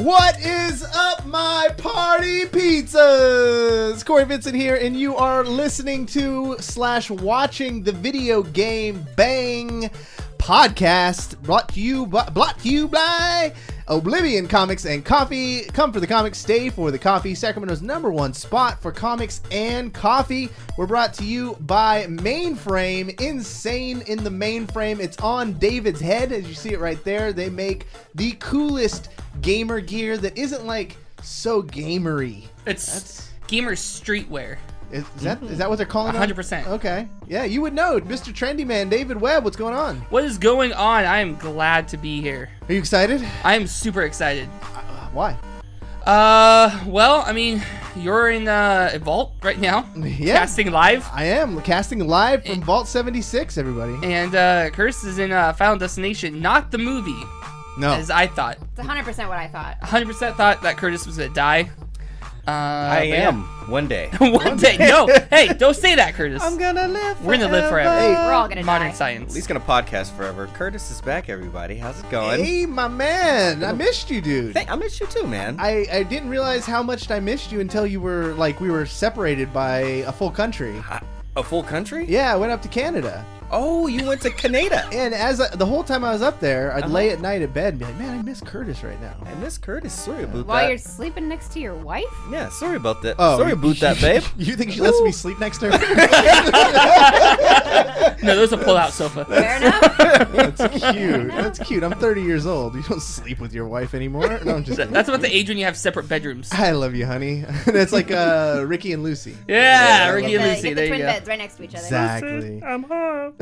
What is up, my party pizzas? Cory, Vincent here, and you are listening to / watching the Video Game Bang podcast, brought to you by Oblivion Comics and Coffee. Come for the comics, stay for the coffee. Sacramento's #1 spot for comics and coffee. We're brought to you by Mainframe. Insane in the Mainframe. It's on David's head, as you see it right there. They make the coolest gamer gear that isn't like so gamery. It's gamer streetwear. Is that what they're calling it? 100%. Okay. Yeah, you would know. Mr. Trendy Man, David Webb, what's going on? What is going on? I am glad to be here. Are you excited? I am super excited. Why? Well, I mean, you're in a vault right now. Yeah. Casting live. I am casting live from Vault 76, everybody. And Curse is in Final Destination, not the movie. No. As I thought. It's 100% what I thought. 100% thought that Curtis was going to die. I am. One day. One day. No. Hey, don't say that, Curtis. I'm gonna live forever. We're going to live forever. Hey. We're all gonna Modern die. science. At least gonna podcast forever. Curtis is back, everybody. How's it going? Hey, my man. I missed you, dude. I missed you too, man. I didn't realize how much I missed you until you were, like, we were separated by a full country. A full country? Yeah, I went up to Canada. Oh, you went to Canada. And the whole time I was up there, I'd lay at night at bed and be like, man, I miss Curtis right now. I miss Curtis. Sorry about While that. you're sleeping next to your wife? Yeah, sorry about that. Oh, sorry about that, babe. You think she lets me sleep next to her? No, there's a pull-out sofa. Fair enough. That's cute. That's cute. I'm 30 years old. You don't sleep with your wife anymore. No, I'm just kidding. That's about the age when you have separate bedrooms. I love you, honey. That's like Ricky and Lucy. Yeah, Yeah, Ricky and You Lucy. get the There you twin go. beds right next to each other. Exactly. I'm home.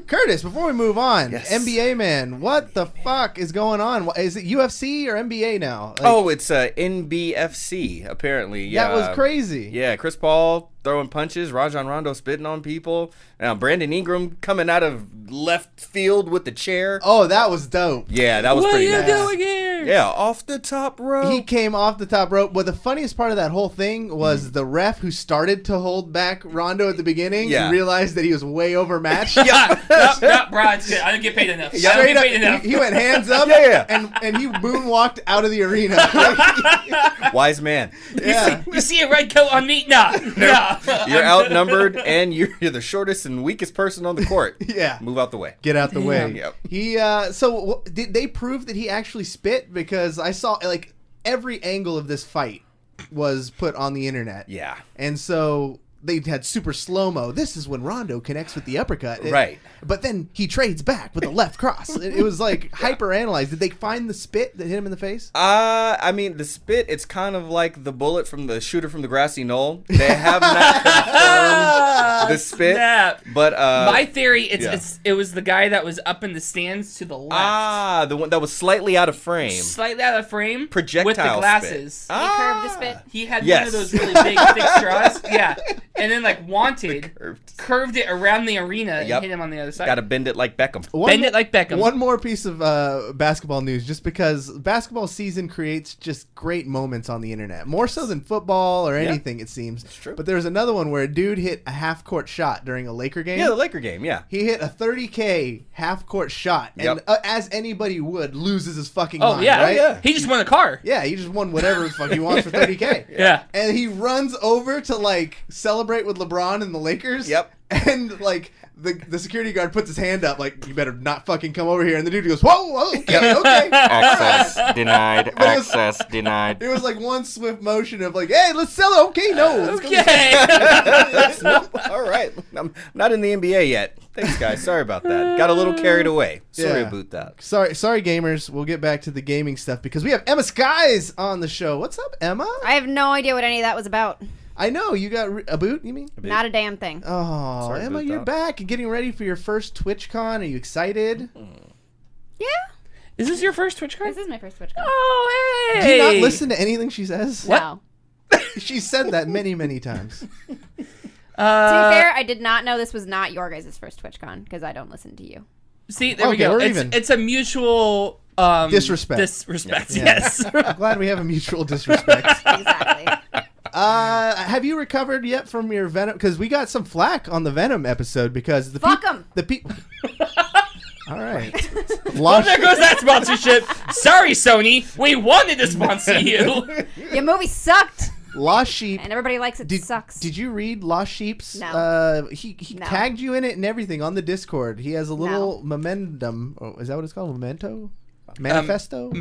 Curtis, before we move on, Yes. NBA man, what the fuck is going on? Is it UFC or NBA now? Like, Oh, it's NBFC, apparently. Yeah. that was crazy. Yeah, Chris Paul throwing punches, Rajon Rondo spitting on people. Now Brandon Ingram coming out of left field with the chair. Oh, that was dope. Yeah, that was What are pretty you nice. doing here? Yeah, off the top rope. He came off the top rope. But the funniest part of that whole thing was the ref who started to hold back Rondo at the beginning Yeah. and realized that he was way overmatched. Yeah, no, bro, it's good. I don't get paid enough. I don't Straight get up, paid enough. he went hands up, Yeah. and he moonwalked out of the arena. Wise man. Yeah. You see a red coat on me? Nah. You're outnumbered, and you're the shortest and weakest person on the court. Yeah. Move out the way. Get out the way. Yep. He did they prove that he actually spit? Because I saw like every angle of this fight was put on the internet. Yeah. And so they had super slow-mo. This is when Rondo connects with the uppercut. Right. But then he trades back with the left cross. It was like hyper-analyzed. Did they find the spit that hit him in the face? I mean, the spit, it's kind of like the bullet from the shooter from the grassy knoll. They have not confirmed the spit. Snap. But My theory, yeah. it was the guy that was up in the stands to the left. the one that was slightly out of frame. Slightly out of frame. Projectile with the spit. glasses. He curved the spit. He had Yes. one of those really big, thick straws. Yeah. And then, like, Wanted, curved it around the arena and Yep. hit him on the other side. Gotta bend it like Beckham. Bend it like Beckham. One more piece of basketball news, just because basketball season creates just great moments on the internet, more so than football or anything, it seems. It's true. But there was another one where a dude hit a half-court shot during a Laker game. Yeah, the Laker game, yeah. He hit a 30K half-court shot, and Yep. as anybody would, loses his fucking Oh, mind, yeah. right? yeah. He just won a car. Yeah, he just won whatever the fuck he wants for 30K. Yeah. And he runs over to, like, celebrate with LeBron and the Lakers. Yep. And, like, the security guard puts his hand up, like, you better not fucking come over here. And the dude goes, whoa, okay, okay. Access denied. But it was- Access denied. It was like one swift motion of, like, hey, let's sell it. Okay, no. Let's go. Okay. All right. I'm not in the NBA yet. Thanks, guys. Sorry about that. Got a little carried away. Sorry Yeah. about that. Sorry, gamers. We'll get back to the gaming stuff because we have EmmaSkies on the show. What's up, Emma? I have no idea what any of that was about. I know you got a boot. You mean? Not a damn thing. Oh, Sorry, Emma, boot you're out. back. Getting ready for your first TwitchCon. Are you excited? Yeah. Is this your first Twitch card? This is my first Twitch card. Oh, hey. Do you not listen to anything she says? No. She said that many, many times. To be fair, I did not know this was not your guys' first TwitchCon because I don't listen to you. See, there we Okay, go. we're It's, even. it's a mutual Disrespect. Disrespect, Yeah. yes. I'm glad we have a mutual disrespect. Exactly. Have you recovered yet from your Venom? Because we got some flack on the Venom episode because the Fuck 'em. The people. All right. Well, there goes that sponsorship. Sorry, Sony. We wanted to sponsor you. Your movie sucked, Lost Sheep. and everybody likes it. Sucks. Did you read Lost Sheep's? No. He No. tagged you in it and everything on the Discord. He has a little momentum. Oh, is that what it's called? Memento? Manifesto?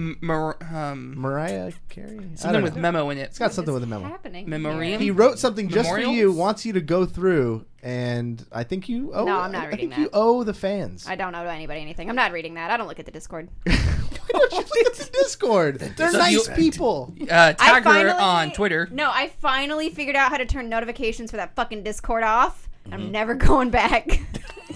Mariah Carey? Something with memo in it. It's got something with a memo. Happening? Memoriam? He wrote something just for Memorials? you, wants you to go through, and I think you owe. No, I'm not I reading think you that. owe the fans. I don't owe anybody anything. I'm not reading that. I don't look at the Discord. Why don't you look at the Discord? They're So nice you- people. Tag her on Twitter. No, I finally figured out how to turn notifications for that fucking Discord off. I'm never going back.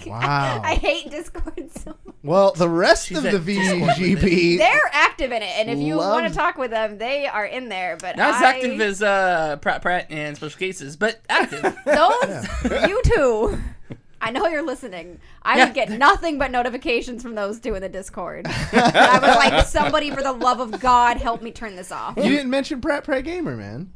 Wow. I hate Discord so much. Well, the rest She's of at the Discord with VGB. They're active in it, and if you want to Loves- talk with them, they are in there. But Not as active as Pratt and Special Cases, but active. those, you two. I know you're listening. I would get nothing but notifications from those two in the Discord. And I was like, somebody, for the love of God, help me turn this off. You didn't mention Pratt Gamer, man.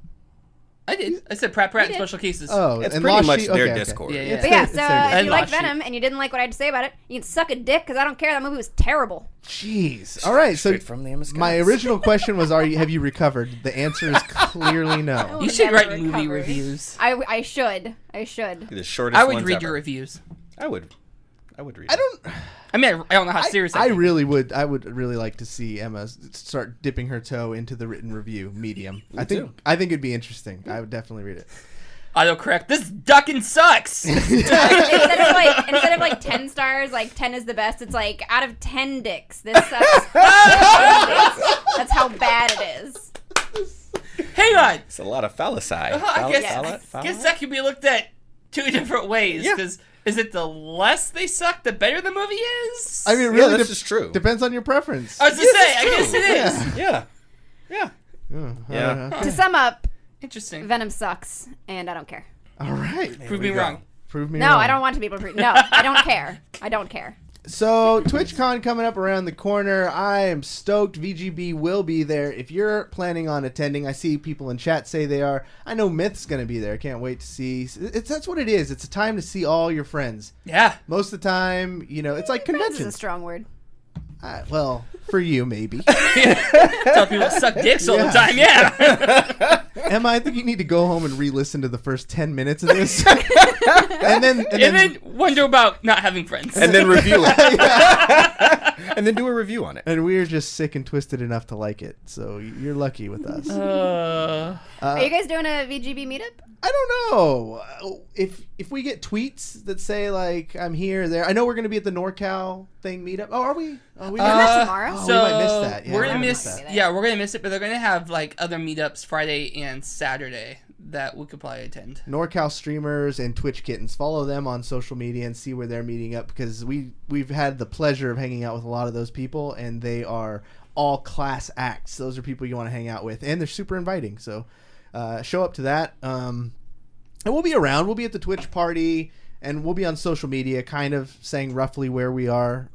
I did. I said Pratt and did. Special Cases. Oh, It's and pretty Lost much Sheep- their okay, okay. Discord. Yeah, It's But yeah, their- so it's their- if And you like Lost Sheep. Venom and you didn't like what I had to say about it, you can suck a dick because I don't care. That movie was terrible. Jeez. All right, so Straight from the EmmaSkies. my original question was, have you recovered? The answer is clearly no. You should Never write movie recovered. reviews. I should. The shortest I would ones read ever. your reviews. I would read. I don't. I mean, I don't know how serious I I am. really would. I would really like to see Emma start dipping her toe into the written review medium. I think it'd be interesting. I would definitely read it. Autocorrect. This ducking sucks. instead of like 10 stars, like 10 is the best. It's like out of 10 dicks, this sucks. That's how bad it is. Hang on. It's a lot of phallici. I guess that could be looked at two different ways. Yeah. Because is it the less they suck, the better the movie is? I mean, Yeah, really, this is true. Depends on your preference. I was going to say, I guess it is. Yeah. To sum up, Interesting. Venom sucks, and I don't care. All right. Prove me wrong. Prove me No, wrong. I don't want to be able to prove. No, I don't care. I don't care. So, TwitchCon coming up around the corner. I am stoked. VGB will be there. If you're planning on attending, I see people in chat say they are. I know Myth's going to be there. Can't wait to see. That's what it is. It's a time to see all your friends. Yeah. Most of the time, it's like Friends is a conventions. strong word. Well, for you, maybe. Tell people to suck dicks all the time. Yeah. Emma, I think you need to go home and re-listen to the first 10 minutes of this. and then wonder about not having friends. And then review it. And then do a review on it. And we're just sick and twisted enough to like it. So you're lucky with us. Are you guys doing a VGB meetup? I don't know. If we get tweets that say, like, I'm here or there. I know we're going to be at the NorCal thing meetup. Oh, are we? Oh, we Isn't that tomorrow? Oh, So we might miss that. Yeah, we're we gonna might miss. that. Yeah, we're gonna miss it, but they're gonna have like other meetups Friday and Saturday that we could probably attend. NorCal streamers and Twitch kittens. Follow them on social media and see where they're meeting up, because we've had the pleasure of hanging out with a lot of those people, and they are all class acts. Those are people you want to hang out with, and they're super inviting. So show up to that. And we'll be around. We'll be at the Twitch party, and we'll be on social media, kind of saying roughly where we are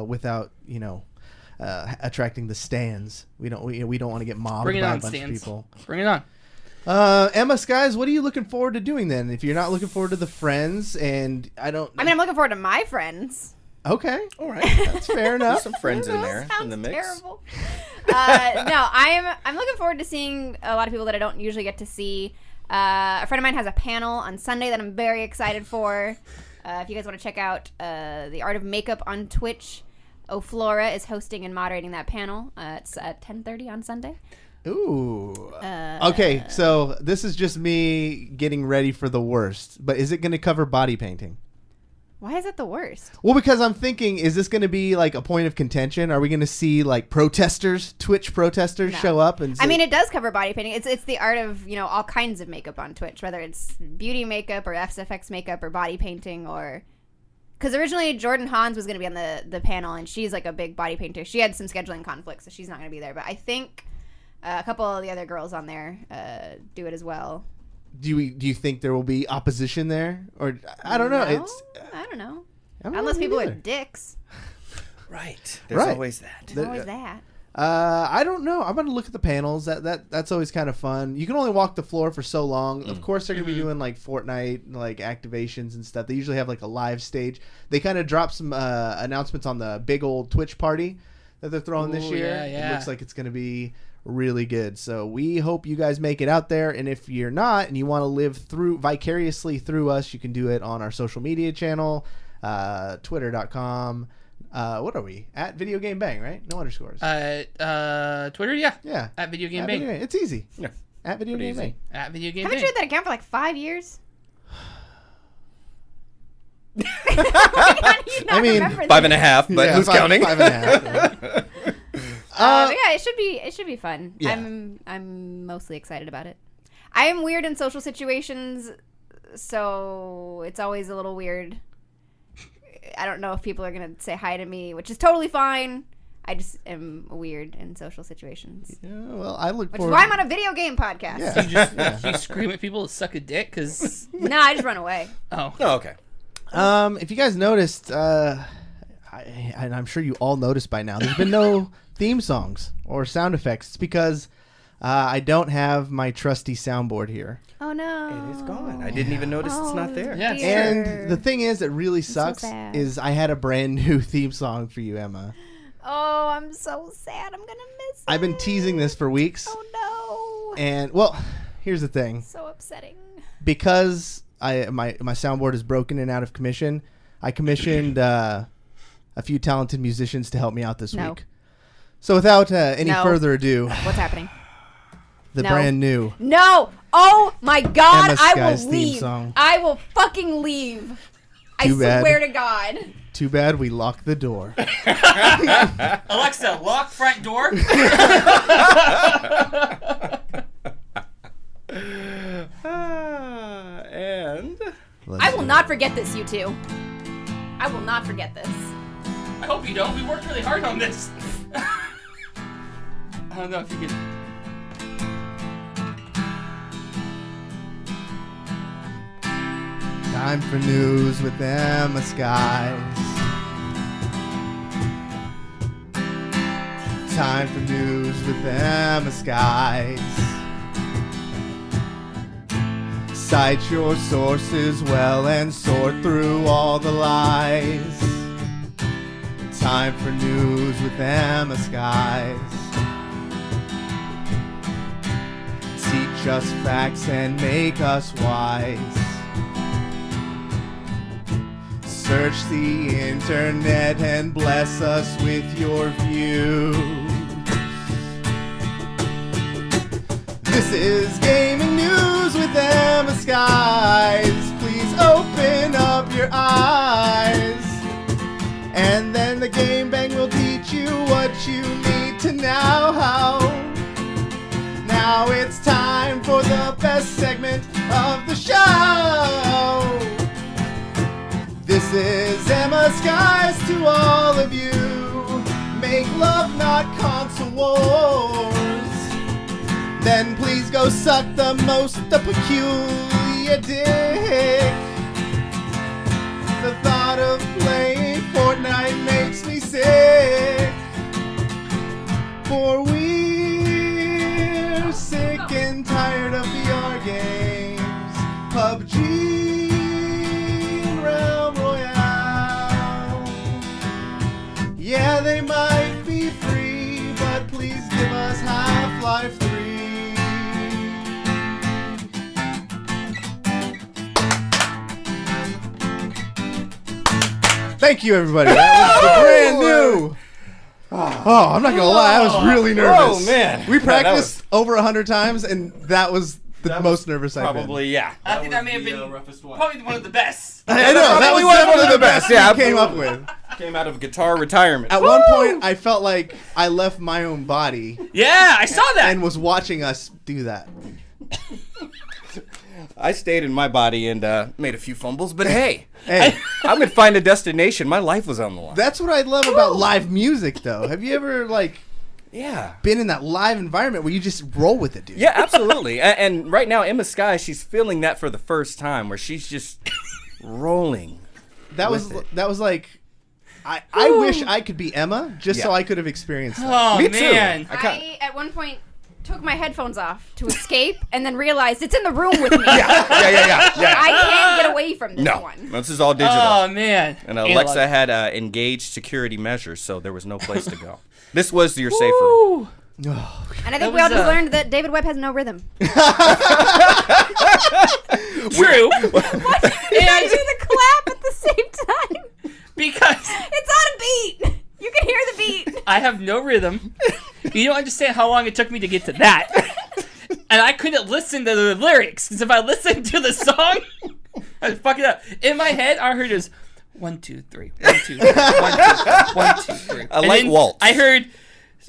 without attracting the stands. We don't want to get mobbed Bring it by a on, bunch stands. of people. Bring it on. EmmaSkies, what are you looking forward to doing then? If you're not looking forward to the friends, and I'm looking forward to my friends. okay, All right. that's fair enough. Some friends in there Sounds in the mix. terrible. No, I'm looking forward to seeing a lot of people that I don't usually get to see. A friend of mine has a panel on Sunday that I'm very excited for. If you guys want to check out The Art of Makeup on Twitch, O'Flora is hosting and moderating that panel. It's at 10:30 on Sunday. Ooh. Okay, so this is just me getting ready for the worst. But is it going to cover body painting? Why is it the worst? Well, because I'm thinking, is this going to be like a point of contention? Are we going to see like Twitch protesters No. show up and say, I mean, it does cover body painting. It's the art of, all kinds of makeup on Twitch, whether it's beauty makeup or SFX makeup or body painting or... Because originally Jordan Hans was going to be on the panel, and she's like a big body painter. She had some scheduling conflicts, so she's not going to be there. But I think a couple of the other girls on there do it as well. do you think there will be opposition there? Or I don't know. No? I don't know. I don't Unless know people are either. dicks. Right. There's Right. always that. There's always that. I don't know. I'm gonna look at the panels. That's always kind of fun. You can only walk the floor for so long. Of course, they're gonna be doing like Fortnite like activations and stuff. They usually have like a live stage. They kind of dropped some announcements on the big old Twitch party that they're throwing this year. Yeah. It looks like it's gonna be really good. So we hope you guys make it out there. And if you're not and you want to live vicariously through us, you can do it on our social media channel, twitter.com. What are we? At Video Game Bang, right? No underscores. Twitter, yeah. Yeah. At Video Game Bang. It's easy. Yeah. At Video Game Bang. At Video Game Haven't Bang. you had that account for like 5 years? I mean, 5.5, but who's counting? 5.5. Yeah, it should be fun. Yeah. I'm mostly excited about it. I am weird in social situations, so it's always a little weird. I don't know if people are gonna say hi to me, which is totally fine. I just am weird in social situations. Yeah, well, I look Which forward. is why I'm on a video game podcast. Yeah. You scream at people to suck a dick because. No, I just run away. Oh. Oh, okay. If you guys noticed, and I'm sure you all noticed by now, there's been no theme songs or sound effects. It's because I don't have my trusty soundboard here. Oh no. It is gone. I didn't even notice it's not there. Yeah. Dear. And the thing is that really sucks sad. is I had a brand new theme song for you, Emma. Oh, I'm so sad. I'm gonna miss it. I've been teasing this for weeks. Oh no. And, well, here's the thing. So upsetting. Because my soundboard is broken and out of commission, I commissioned a few talented musicians to help me out this No. week. So without any No. further ado, What's happening? the No. brand new No! Oh my God! I will EmmaSkies theme leave. song. I will fucking leave. I Too bad. swear to God. Too bad we locked the door. Alexa, lock front door. And I will not forget this, you two. I will not forget this. I hope you don't. We worked really hard on this. I don't know if you could. Time for news with EmmaSkies. Time for news with EmmaSkies. Cite your sources well and sort through all the lies. Time for news with EmmaSkies. Teach us facts and make us wise. Search the internet and bless us with your views. This is gaming news with EmmaSkies. Please open up your eyes. And then the Game Bang will teach you what you need to know. Now it's time for the best segment of the show. This is EmmaSkies to all of you. Make love, not console wars. Then please go suck the peculiar dick. The thought of playing Fortnite makes me sick. For we're sick and tired of VR games. PUBG and Realm Royale. Yeah, they might be free, but please give us Half-Life 3. Thank you, everybody. That was the brand new. Oh, I'm not gonna lie, I was really nervous. Oh, man. We Yeah, that practiced over 100 times, and that was the most nervous I've been. probably, yeah. I think that may have been probably one of the best. I know that was Probably one of the best we yeah, came up with. Came out of guitar retirement. At one point, I felt like I left my own body Yeah, I saw that. and was watching us do that. I stayed in my body and made a few fumbles, but hey, Hey, I would find a destination. My life was on the line. that's what I love about live music, though. Have you ever Yeah. been in that live environment where you just roll with it, dude? Yeah, absolutely. And right now, EmmaSkies, she's feeling that for the first time, where she's just rolling. That was with it. like I wish I could be Emma just so I could have experienced that. Oh, Me too. man. I at one point took my headphones off to escape and then realized it's in the room with me. Yeah. I can't get away from this No, one. this is all digital. Oh, man. And Alexa had engaged security measures, so there was no place to go. This was your safe room. Ooh. And I think we all just learned that David Webb has no rhythm. True. Why did you guys do the clap at the same time? Because It's on a beat. You can hear the beat. I have no rhythm. You don't understand how long it took me to get to that. And I couldn't listen to the lyrics, because if I listened to the song, I'd fuck it up. In my head, all I heard is 1, 2, 3, 1, 2, 3, 1, 2, 3, 1, 2, 3. A light waltz. I heard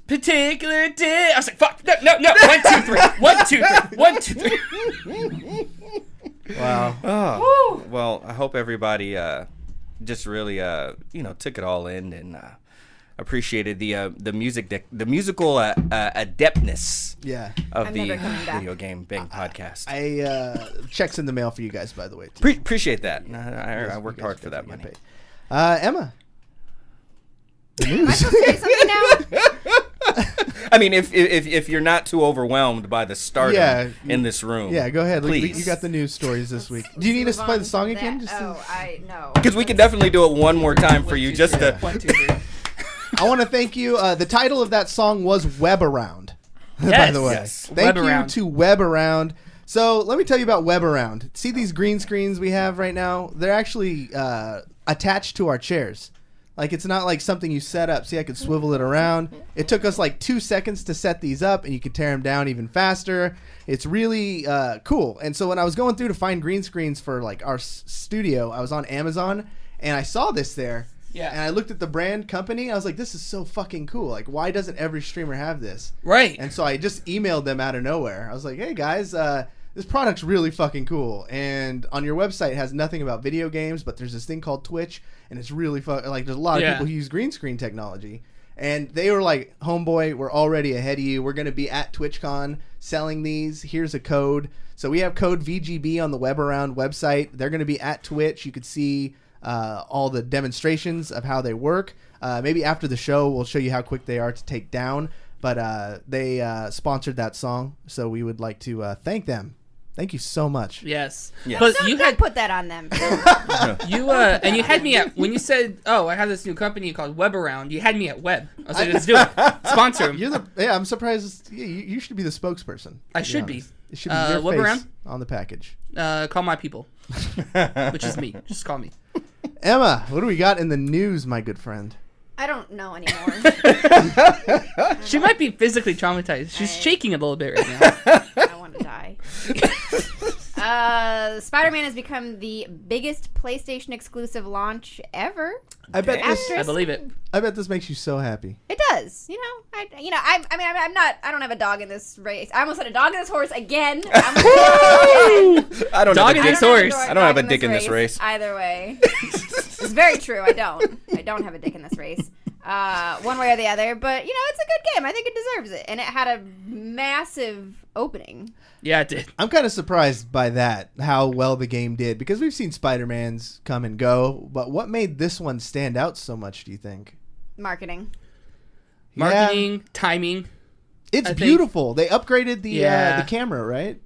particular day. I was like, fuck, no, 1, 2, 3, 1, 2, 3, 1, 2, 3. Wow. Oh. Well, I hope everybody just really took it all in and appreciated the musical adeptness of I'm the never coming back. Video Game Bang podcast. Checks in the mail for you guys, by the way. Too. Appreciate that. I worked hard for that money. Emma. The Am I news. supposed to say something now? I mean, if you're not too overwhelmed by the stardom in this room, Yeah, go ahead. Please. You got the news stories this week. Do you need us to play the song again? No. Because we can definitely do it one more time for you, just to. 1, 2, 3. I want to thank you. The title of that song was Webaround, by Yes. the way. Yes. Thank Webaround. you to Webaround. So let me tell you about Webaround. See these green screens we have right now? They're actually attached to our chairs. Like, it's not like something you set up. See, I could swivel it around. It took us like 2 seconds to set these up, and you could tear them down even faster. It's really cool. And so when I was going through to find green screens for like our studio, I was on Amazon, and I saw this there. Yeah. And I looked at the brand company. I was like, this is so fucking cool. Like, why doesn't every streamer have this? Right. And so I just emailed them out of nowhere. I was like, hey, guys, this product's really fucking cool. And on your website, it has nothing about video games, but there's this thing called Twitch, and it's really fun. Like, there's a lot of people who use green screen technology. And they were like, homeboy, we're already ahead of you. We're going to be at TwitchCon selling these. Here's a code. So we have code VGB on the Webaround website. They're going to be at Twitch. You could see all the demonstrations of how they work. Maybe after the show, we'll show you how quick they are to take down. But they sponsored that song, so we would like to thank them. Thank you so much. Yes. Yes. But Don't, you don't had put that on them. and you had me at when you said, "Oh, I have this new company called Webaround." You had me at Webb. I was like, "Let's do it. Sponsor them." I'm surprised. You should be the spokesperson. I to should honest. be. It should be your Webaround? face on the package. Call my people, which is me. Just call me. Emma, what do we got in the news, my good friend? I don't know anymore. She might be physically traumatized. She's shaking a little bit right now. I want to die. Spider-Man has become the biggest PlayStation exclusive launch ever. I bet I believe it. I bet this makes you so happy. It does. I don't have a dog in this race. I almost had a dog in this horse again. I don't Dog have in a this dick. horse. I don't have a dick in this race. Either way. It's very true. I don't have a dick in this race. One way or the other. But, it's a good game. I think it deserves it. And it had a massive opening. Yeah, it did. I'm kind of surprised by that, how well the game did, because we've seen Spider-Mans come and go, but what made this one stand out so much, do you think? Marketing. Marketing, timing. It's beautiful. They upgraded the camera, right?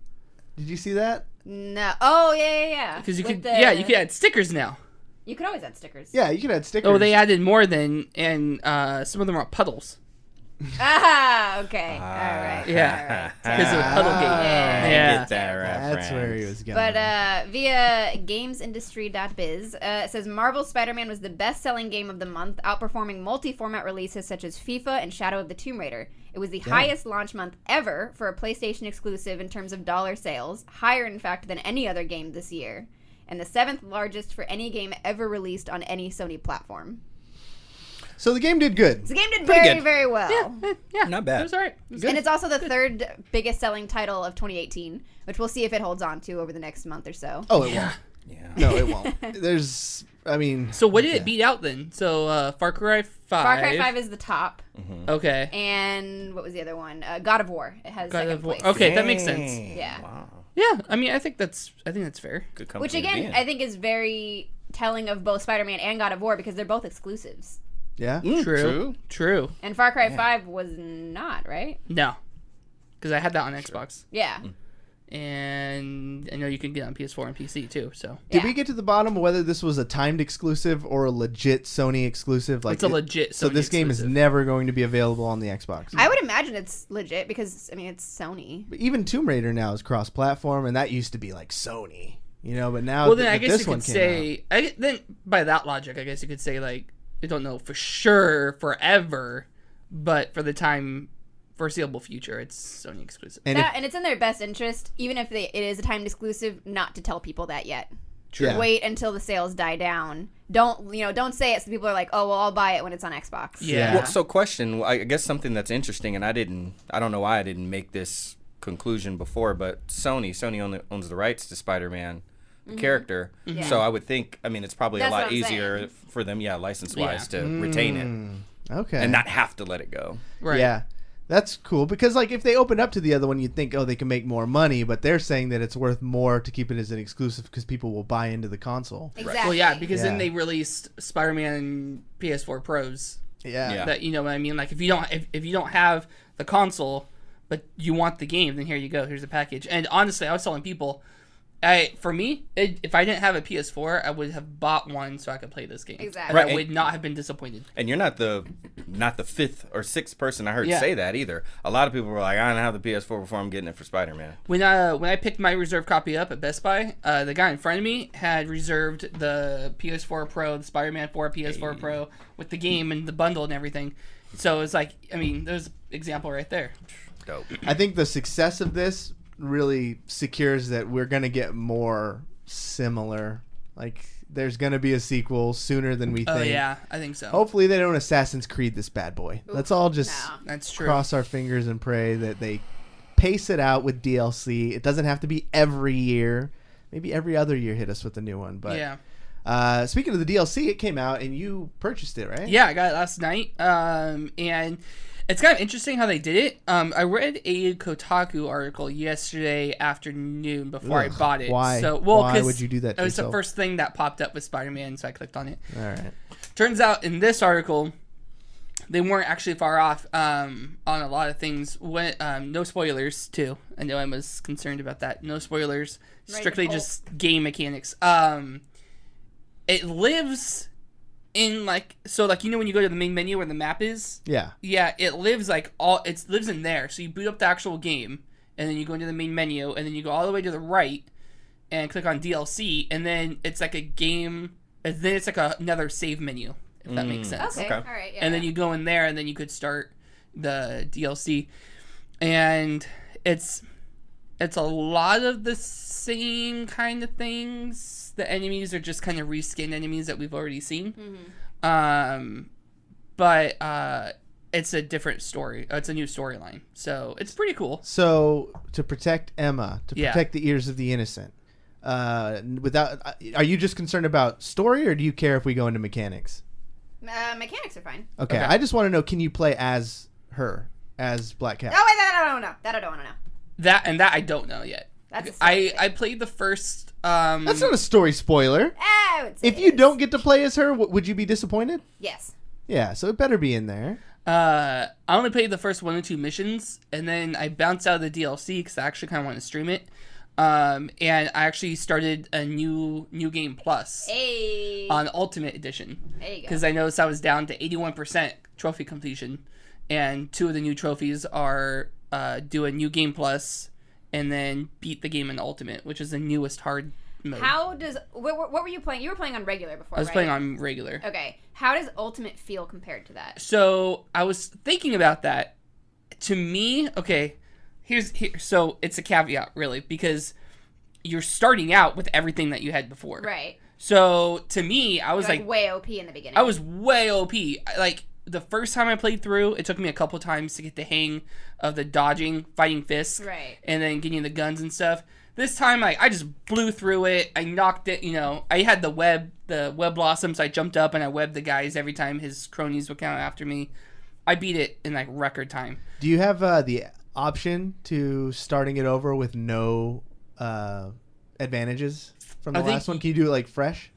Did you see that? No. Oh, yeah. Because you could add stickers now. You could always add stickers. Yeah, you could add stickers. Oh, they added more than, and some of them are puddles. Ah, okay. All right. Yeah. All right. Because of Puddlegate. Yeah. Get that reference. That's where he was going. But via gamesindustry.biz, it says Marvel Spider-Man was the best-selling game of the month, outperforming multi-format releases such as FIFA and Shadow of the Tomb Raider. It was the highest launch month ever for a PlayStation exclusive in terms of dollar sales, higher, in fact, than any other game this year, and the 7th largest for any game ever released on any Sony platform. So the game did good. So the game did Pretty very, good. very well. Yeah. Not bad. It was all right. And it's also the 3rd biggest selling title of 2018, which we'll see if it holds on to over the next month or so. Oh, it won't. Yeah. No, it won't. So what did it beat out then? So Far Cry 5. Far Cry 5 is the top. Okay. And what was the other one? God of War. It has second place. Okay, that makes sense. Yeah. Wow. Yeah, I mean, I think that's fair. Good company Which to be again, in. I think is very telling of both Spider-Man and God of War because they're both exclusives. Yeah. True. And Far Cry 5 was not, right? No, because I had that on Xbox, Yeah. and I know you can get it on PS4 and PC too. So Did we get to the bottom of whether this was a timed exclusive or a legit Sony exclusive? Like it's a legit. So Sony this game is exclusive. never going to be available on the Xbox. I would imagine it's legit because, I mean, it's Sony. But even Tomb Raider now is cross-platform, and that used to be like Sony, But now, Well, then I that guess this you one could came out- say. Then by that logic, I guess you could say like I don't know for sure forever, but for the time foreseeable future, it's Sony exclusive. And And it's in their best interest, even if it is a timed exclusive, not to tell people that yet. Yeah. Wait until the sales die down. Don't say it so people are like, oh, well, I'll buy it when it's on Xbox. Yeah. Well, so question, I guess something that's interesting, and I don't know why I didn't make this conclusion before, but Sony only owns the rights to Spider-Man, the character. Yeah. So I would think, I mean, it's probably That's a lot what I'm easier saying. for them, license-wise, to retain it Okay. and not have to let it go. Right. Yeah. That's cool because, like, if they open up to the other one, you'd think, oh, they can make more money, but they're saying that it's worth more to keep it as an exclusive because people will buy into the console. Exactly. Well, yeah, because Yeah. then they released Spider-Man PS4 Pros. Yeah. That what I mean. Like if you don't have the console, but you want the game, then here you go. Here's the package. And honestly, I was telling people, for me, if I didn't have a PS4, I would have bought one so I could play this game. Exactly. And I would not have been disappointed. And you're not the fifth or sixth person I heard Yeah. say that either. A lot of people were like, I don't have the PS4 before I'm getting it for Spider-Man. When I picked my reserve copy up at Best Buy, the guy in front of me had reserved the PS4 Pro, the Spider-Man 4 PS4 Pro with the game and the bundle and everything. So it's like, I mean, there's an example right there. Dope. I think the success of this really secures that we're going to get more similar. Like, there's going to be a sequel sooner than we think. Oh yeah, I think so. Hopefully they don't Assassin's Creed this bad boy. Let's all just No. That's true. cross our fingers and pray that they pace it out with DLC. It doesn't have to be every year. Maybe every other year hit us with a new one. But Yeah. Speaking of the DLC, it came out and you purchased it, right? Yeah, I got it last night. And it's kind of interesting how they did it. I read a Kotaku article yesterday afternoon before I Ugh, bought it. why? So, Why 'cause would you do that to It was yourself? the first thing that popped up with Spider-Man, so I clicked on it. All right. Turns out in this article, they weren't actually far off on a lot of things. No spoilers, too. I know Emma's concerned about that. No spoilers. Right, Strictly oh. just game mechanics. It lives in when you go to the main menu where the map is. Yeah. Yeah, it lives lives in there. So you boot up the actual game, and then you go into the main menu, and then you go all the way to the right, and click on DLC, and then it's like a game. And then it's like another save menu, if that makes sense. Okay. Okay. All right. Yeah. And then you go in there, and then you could start the DLC, and it's a lot of the same kind of things. The enemies are just kind of reskinned enemies that we've already seen. But it's a different story. It's a new storyline. So it's pretty cool. So to protect Emma, to Yeah. protect the ears of the innocent, are you just concerned about story, or do you care if we go into mechanics? Mechanics are fine. Okay, Okay. I just want to know: can you play as her, as Black Cat? Oh, wait, that I don't know. That I don't want to know. That I don't know yet. That's a story I played the first. That's not a story spoiler. I would say If it you is. don't get to play as her, would you be disappointed? Yes. Yeah, so it better be in there. I only played the first 1 or 2 missions, and then I bounced out of the DLC because I actually kind of want to stream it. And I actually started a new game plus Hey. on Ultimate Edition There you go. because I noticed I was down to 81% trophy completion, and 2 of the new trophies are do a new game plus and then beat the game in Ultimate, which is the newest hard mode. How does what were you playing? You were playing on regular before, I was right? playing on regular. Okay. How does Ultimate feel compared to that? So I was thinking about that. To me, okay, so it's a caveat really because you're starting out with everything that you had before. Right. So to me, I was You're like way OP in the beginning. I was way OP. Like the first time I played through, it took me a couple times to get the hang of the dodging, fighting Fisk, Right. and then getting the guns and stuff. This time, I just blew through it. I knocked it. I had the web blossoms. I jumped up and I webbed the guys every time his cronies would come after me. I beat it in like record time. Do you have the option to starting it over with no advantages from the I think last one? Can you do it like fresh?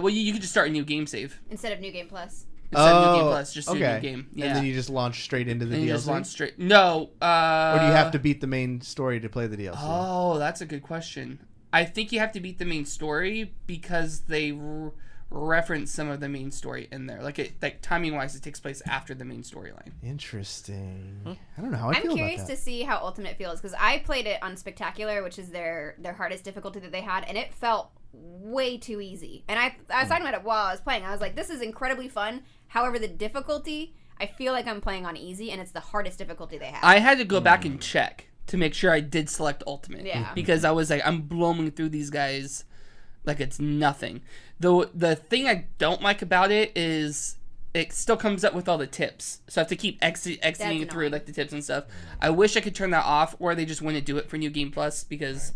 Well, you could just start a new game save. Instead of New Game Plus. Instead of New Game Plus, just do a new game. Yeah. And then you just launch straight into the And DLC? you just launch straight. No. Or do you have to beat the main story to play the DLC? Oh, that's a good question. I think you have to beat the main story because they reference some of the main story in there. Like timing-wise, it takes place after the main storyline. Interesting. I don't know how I I'm feel curious about that. to see how Ultimate feels, because I played it on Spectacular, which is their hardest difficulty that they had, and it felt way too easy. And I was talking about it while I was playing. I was like, this is incredibly fun. However, the difficulty, I feel like I'm playing on easy, and it's the hardest difficulty they have. I had to go back and check to make sure I did select Ultimate. Yeah. Because I was like, I'm blowing through these guys like it's nothing. Though the thing I don't like about it is it still comes up with all the tips. So I have to keep exiting through like the tips and stuff. I wish I could turn that off, or they just wouldn't do it for New Game Plus, because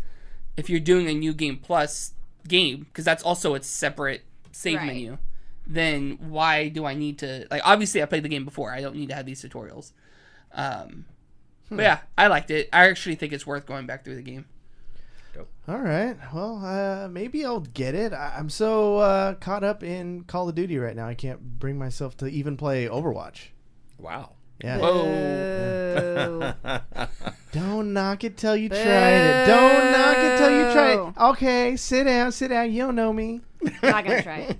if you're doing a New Game Plus game, because that's also its separate save menu, then why do I need to, like, obviously I played the game before, I don't need to have these tutorials. But yeah, I liked it. I actually think it's worth going back through the game. All right. Well, maybe I'll get it. I'm so caught up in Call of Duty right now, I can't bring myself to even play Overwatch. Wow. Yeah. Whoa. Don't knock it till you tried it. Don't knock it till you tried it. Okay, sit down. You don't know me. I'm not going to try it.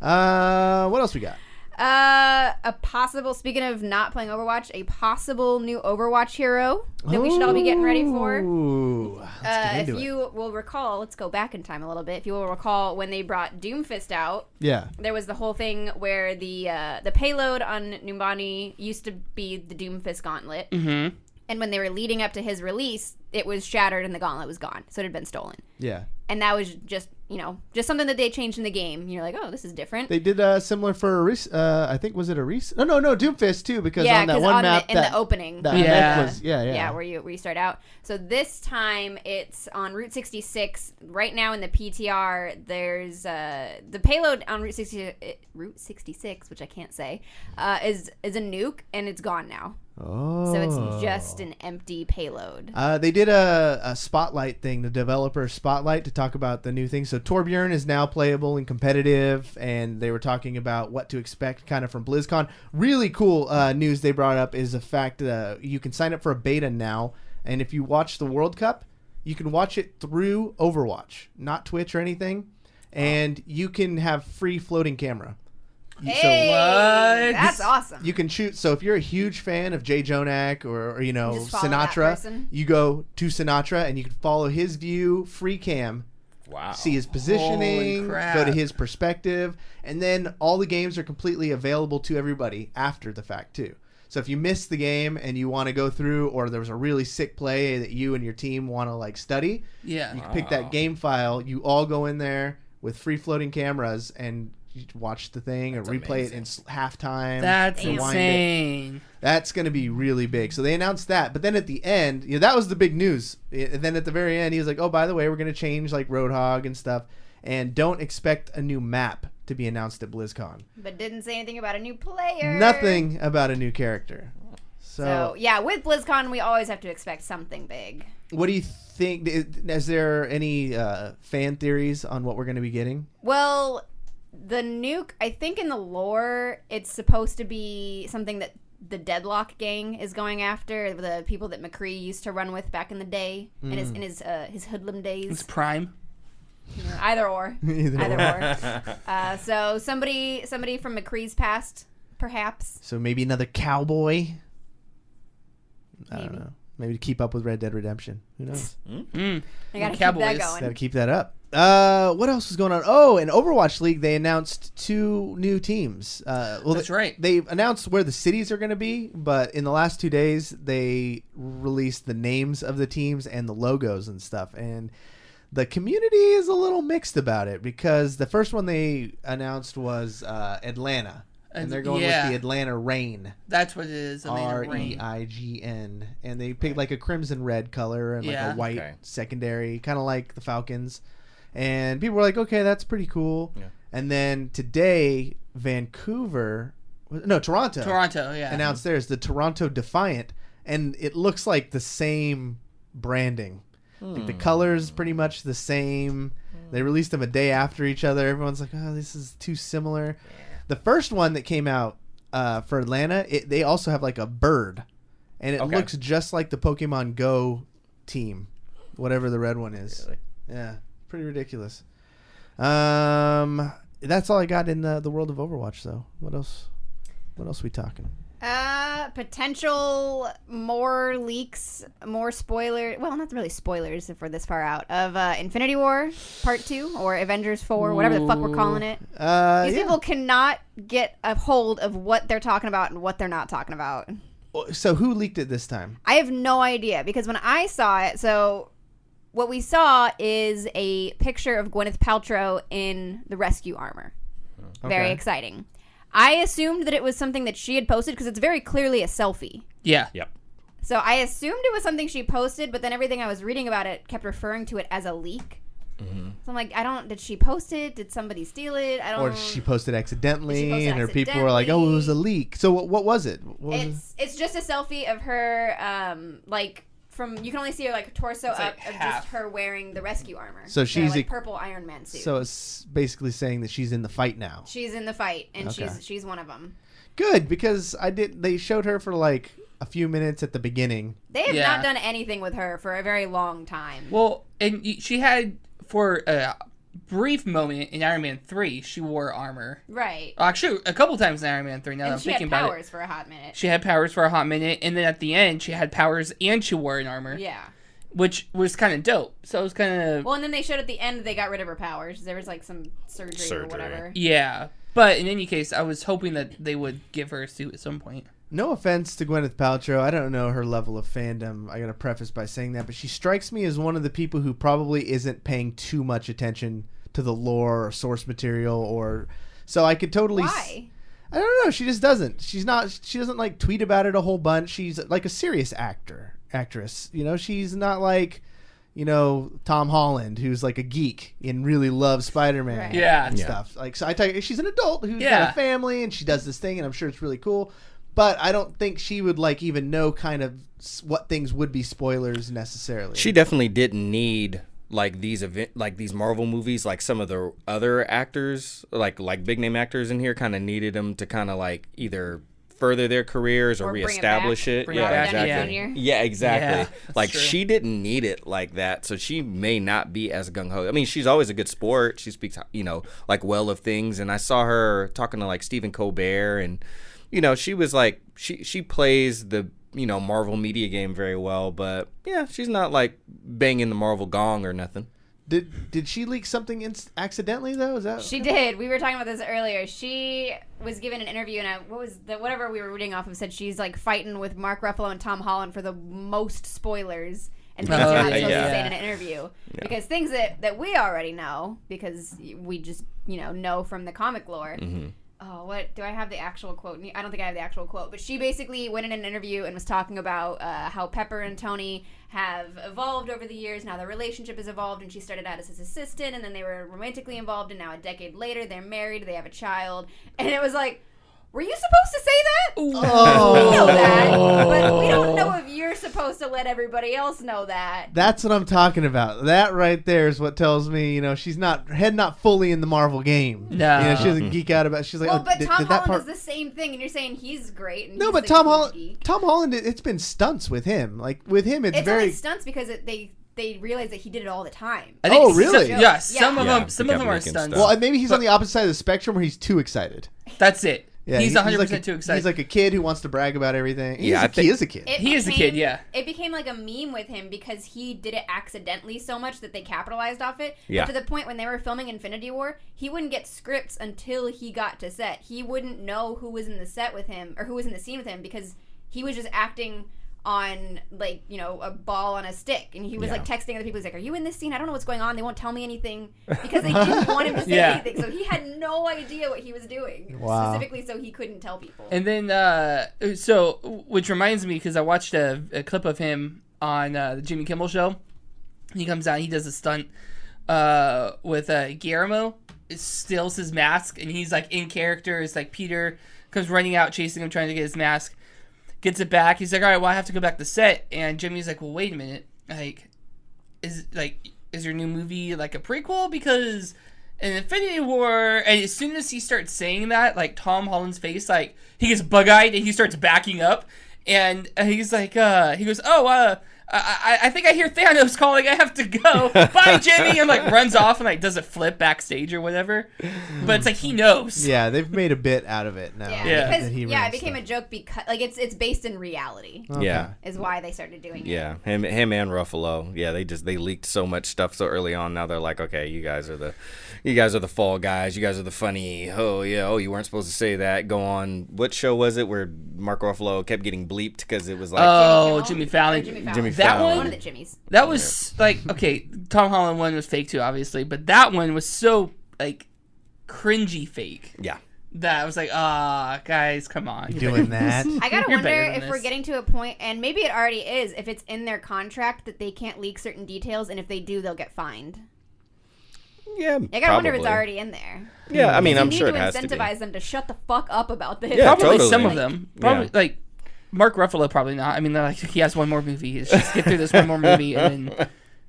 What else we got? A possible, speaking of not playing Overwatch, a possible new Overwatch hero that we should all be getting ready for. Ooh, let's get into If you will recall, let's go back in time a little bit. If you will recall, when they brought Doomfist out, there was the whole thing where the payload on Numbani used to be the Doomfist gauntlet. Mm-hmm. And when they were leading up to his release, it was shattered and the gauntlet was gone. So it had been stolen. Yeah. And that was just something that they changed in the game. You're like, oh, this is different. They did similar for I think, was it a Reese? No, Doomfist too, because on that one map in the opening, that map was where you start out. So this time it's on Route 66. Right now in the PTR, there's the payload on Route 66, which I can't say, is a nuke, and it's gone now. Oh. So it's just an empty payload. They did a spotlight thing, the developer spotlight, to talk about the new thing. So Torbjorn is now playable and competitive, and they were talking about what to expect kind of from BlizzCon. Really cool news they brought up is the fact that you can sign up for a beta now, and if you watch the World Cup, you can watch it through Overwatch, not Twitch or anything, and you can have free floating camera. Hey, that's awesome. You can shoot. So if you're a huge fan of Jay Jonak or Sinatra, you go to Sinatra and you can follow his view, free cam. Wow. See his positioning, Holy crap. go to his perspective, and then all the games are completely available to everybody after the fact too. So if you missed the game and you want to go through, or there was a really sick play that you and your team want to like study, you can pick that game file. You all go in there with free floating cameras and you watch the thing or replay it in halftime. That's insane. That's going to be really big. So they announced that, but then at the end, that was the big news. And then at the very end, he was like, "Oh, by the way, we're going to change like Roadhog and stuff, and don't expect a new map to be announced at BlizzCon." But didn't say anything about a new player. Nothing about a new character. So yeah, with BlizzCon, we always have to expect something big. What do you think? Is there any fan theories on what we're going to be getting? Well, the nuke, I think in the lore, it's supposed to be something that the Deadlock gang is going after, the people that McCree used to run with back in the day, in his hoodlum days. It's Prime. Either or. So somebody from McCree's past, perhaps. So maybe another cowboy. I don't know. Maybe to keep up with Red Dead Redemption. Who knows? I gotta keep that going. Gotta keep that up. What else was going on? Oh, in Overwatch League, they announced 2 new teams. That's right. They announced where the cities are going to be, but in the last 2 days, they released the names of the teams and the logos and stuff. And the community is a little mixed about it, because the first one they announced was Atlanta. And they're going with the Atlanta Reign. That's what it is. REIGN. And they picked like a crimson red color and like a white secondary, kind of like the Falcons. And people were like, okay, that's pretty cool. Yeah. And then today, Toronto announced theirs, the Toronto Defiant. And it looks like the same branding. Like the colors pretty much the same. They released them a day after each other. Everyone's like, oh, this is too similar. The first one that came out for Atlanta, they also have like a bird, and it looks just like the Pokemon Go team, whatever the red one is. Really? Yeah, pretty ridiculous. That's all I got in the world of Overwatch, though. What else? What else we talking? Potential more leaks, more spoiler. Well, not really spoilers if we're this far out of Infinity War Part 2 or Avengers 4, whatever the fuck we're calling it. These people cannot get a hold of what they're talking about and what they're not talking about. So who leaked it this time? I have no idea because when I saw it, so what we saw is a picture of Gwyneth Paltrow in the rescue armor. Very exciting. I assumed that it was something that she had posted because it's very clearly a selfie. Yeah. Yep. So I assumed it was something she posted, but then everything I was reading about it kept referring to it as a leak. So I'm like, did she post it? Did somebody steal it? I don't. Or she posted accidentally, She posted and her people were like, "Oh, it was a leak." So what was it? It's just a selfie of her, like from you can only see her like torso It's up like of half. just her wearing the rescue armor. So she's like purple Iron Man suit. So it's basically saying that she's in the fight now. She's in the fight, and Okay. she's one of them. Good, because they showed her for like a few minutes at the beginning. They have Yeah. not done anything with her for a very long time. Well, and she had, for a brief moment in Iron Man 3, she wore armor. Right. Actually, a couple times in Iron Man 3, now that And I'm she had thinking about it. powers for a hot minute. She had powers for a hot minute, and then at the end, she had powers and she wore an armor. Yeah. Which was kind of dope. So it was kind of... Well, and then they showed at the end they got rid of her powers. There was like some surgery. Or whatever. Yeah. But in any case, I was hoping that they would give her a suit at some point. No offense to Gwyneth Paltrow. I don't know her level of fandom. I got to preface by saying that. But she strikes me as one of the people who probably isn't paying too much attention to the lore or source material. Or so I could totally... Why? I don't know. She just doesn't. She doesn't like tweet about it a whole bunch. She's like a serious actress. You know, she's not like, you know, Tom Holland, who's like a geek and really loves Spider-Man Right. Yeah. and Yeah. stuff. Like, so I tell you, she's an adult who's got Yeah. a family and she does this thing, and I'm sure it's really cool. But I don't think she would like even know kind of what things would be spoilers necessarily. She definitely didn't need like these Marvel movies, like some of the other actors, like big name actors in here, kind of needed them to kind of like either further their careers or Bring it reestablish back. it. Bring it Yeah, back, exactly. yeah. Yeah, exactly. Yeah, that's Like true. she didn't need it like that, so she may not be as gung ho. I mean, she's always a good sport. She speaks, you know, like well of things. And I saw her talking to like Stephen Colbert, and you know, she was like she plays the, you know, Marvel media game very well. But yeah, she's not like banging the Marvel gong or nothing. Did she leak something accidentally though? Is that She did. We were talking about this earlier. She was given an interview, and whatever we were reading off of said she's like fighting with Mark Ruffalo and Tom Holland for the most spoilers and things you're not supposed to say in an interview. Because things that we already know, because we just know from the comic lore. Oh, what do I have the actual quote? I don't think I have the actual quote, but she basically went in an interview and was talking about how Pepper and Tony have evolved over the years. Now their relationship has evolved, and she started out as his assistant, and then they were romantically involved, and now a decade later they're married, they have a child, and it was like, were you supposed to say that? Oh. We know that, but we don't know if you're supposed to let everybody else know that. That's what I'm talking about. That right there is what tells me, you know, she's not fully in the Marvel game. No. You know, she doesn't geek out about. She's like, Well, oh, but did Tom that Holland part? does the same thing, and you're saying he's great. And No, he's but like Tom a Holland. geek. Tom Holland. It's been stunts with him. Like with him, it's It's very. only stunts because they realize that he did it all the time. I think Oh, really? Yeah, some of Yeah, them. Some he of kept them are making stunts. stuff. Well, maybe he's on the opposite side of the spectrum where he's too excited. That's it. Yeah, he's 100% like too excited. He's like a kid who wants to brag about everything. He Yeah, is a kid. He is a kid, yeah. It became like a meme with him because he did it accidentally so much that they capitalized off it. Yeah. But to the point when they were filming Infinity War, he wouldn't get scripts until he got to set. He wouldn't know who was in the set with him or who was in the scene with him because he was just acting on like, a ball on a stick, and he was like texting other people. He's like, "Are you in this scene? I don't know what's going on. They won't tell me anything," because they didn't want him to say Yeah. anything. So he had no idea what he was doing, Wow. specifically so he couldn't tell people. And then, which reminds me, because I watched a clip of him on the Jimmy Kimmel show. He comes out, he does a stunt with Guillermo. Steals his mask, and he's like in character. It's like Peter comes running out, chasing him, trying to get his mask. Gets it back. He's like, all right, well, I have to go back to set. And Jimmy's like, well, wait a minute. Like, is your new movie like a prequel? Because in Infinity War, and as soon as he starts saying that, like Tom Holland's face, like he gets bug-eyed and he starts backing up, and he's like, he goes, I think I hear Thanos calling. I have to go. Bye, Jimmy, and like runs off and like does a flip backstage or whatever. But it's like he knows. Yeah, they've made a bit out of it now. Yeah, because it became a joke because like it's based in reality. Okay. Yeah. Is why they started doing it. Yeah, him and Ruffalo. Yeah, they leaked so much stuff so early on. Now they're like, okay, you guys are the fall guys. You guys are the funny. Oh yeah. Oh, you weren't supposed to say that. Go on. What show was it where Mark Ruffalo kept getting bleeped because it was like Jimmy Fallon. Jimmy That Fallon. One of the Jimmys. That was like, okay, Tom Holland one was fake too, obviously, but that one was so like cringy fake Yeah. that I was like, guys, come on. You're doing that. I gotta You're wonder better than if we're this. getting to a point, and maybe it already is, if it's in their contract that they can't leak certain details, and if they do, they'll get fined. Yeah. I gotta wonder if it's probably. already in there. Yeah, I mean, I'm you sure need it to has to be. incentivize them to shut the fuck up about this. Yeah, Probably totally. some of them. Probably Yeah. like Mark Ruffalo, probably not. I mean, they're like, he has one more movie. Let's just get through this one more movie, and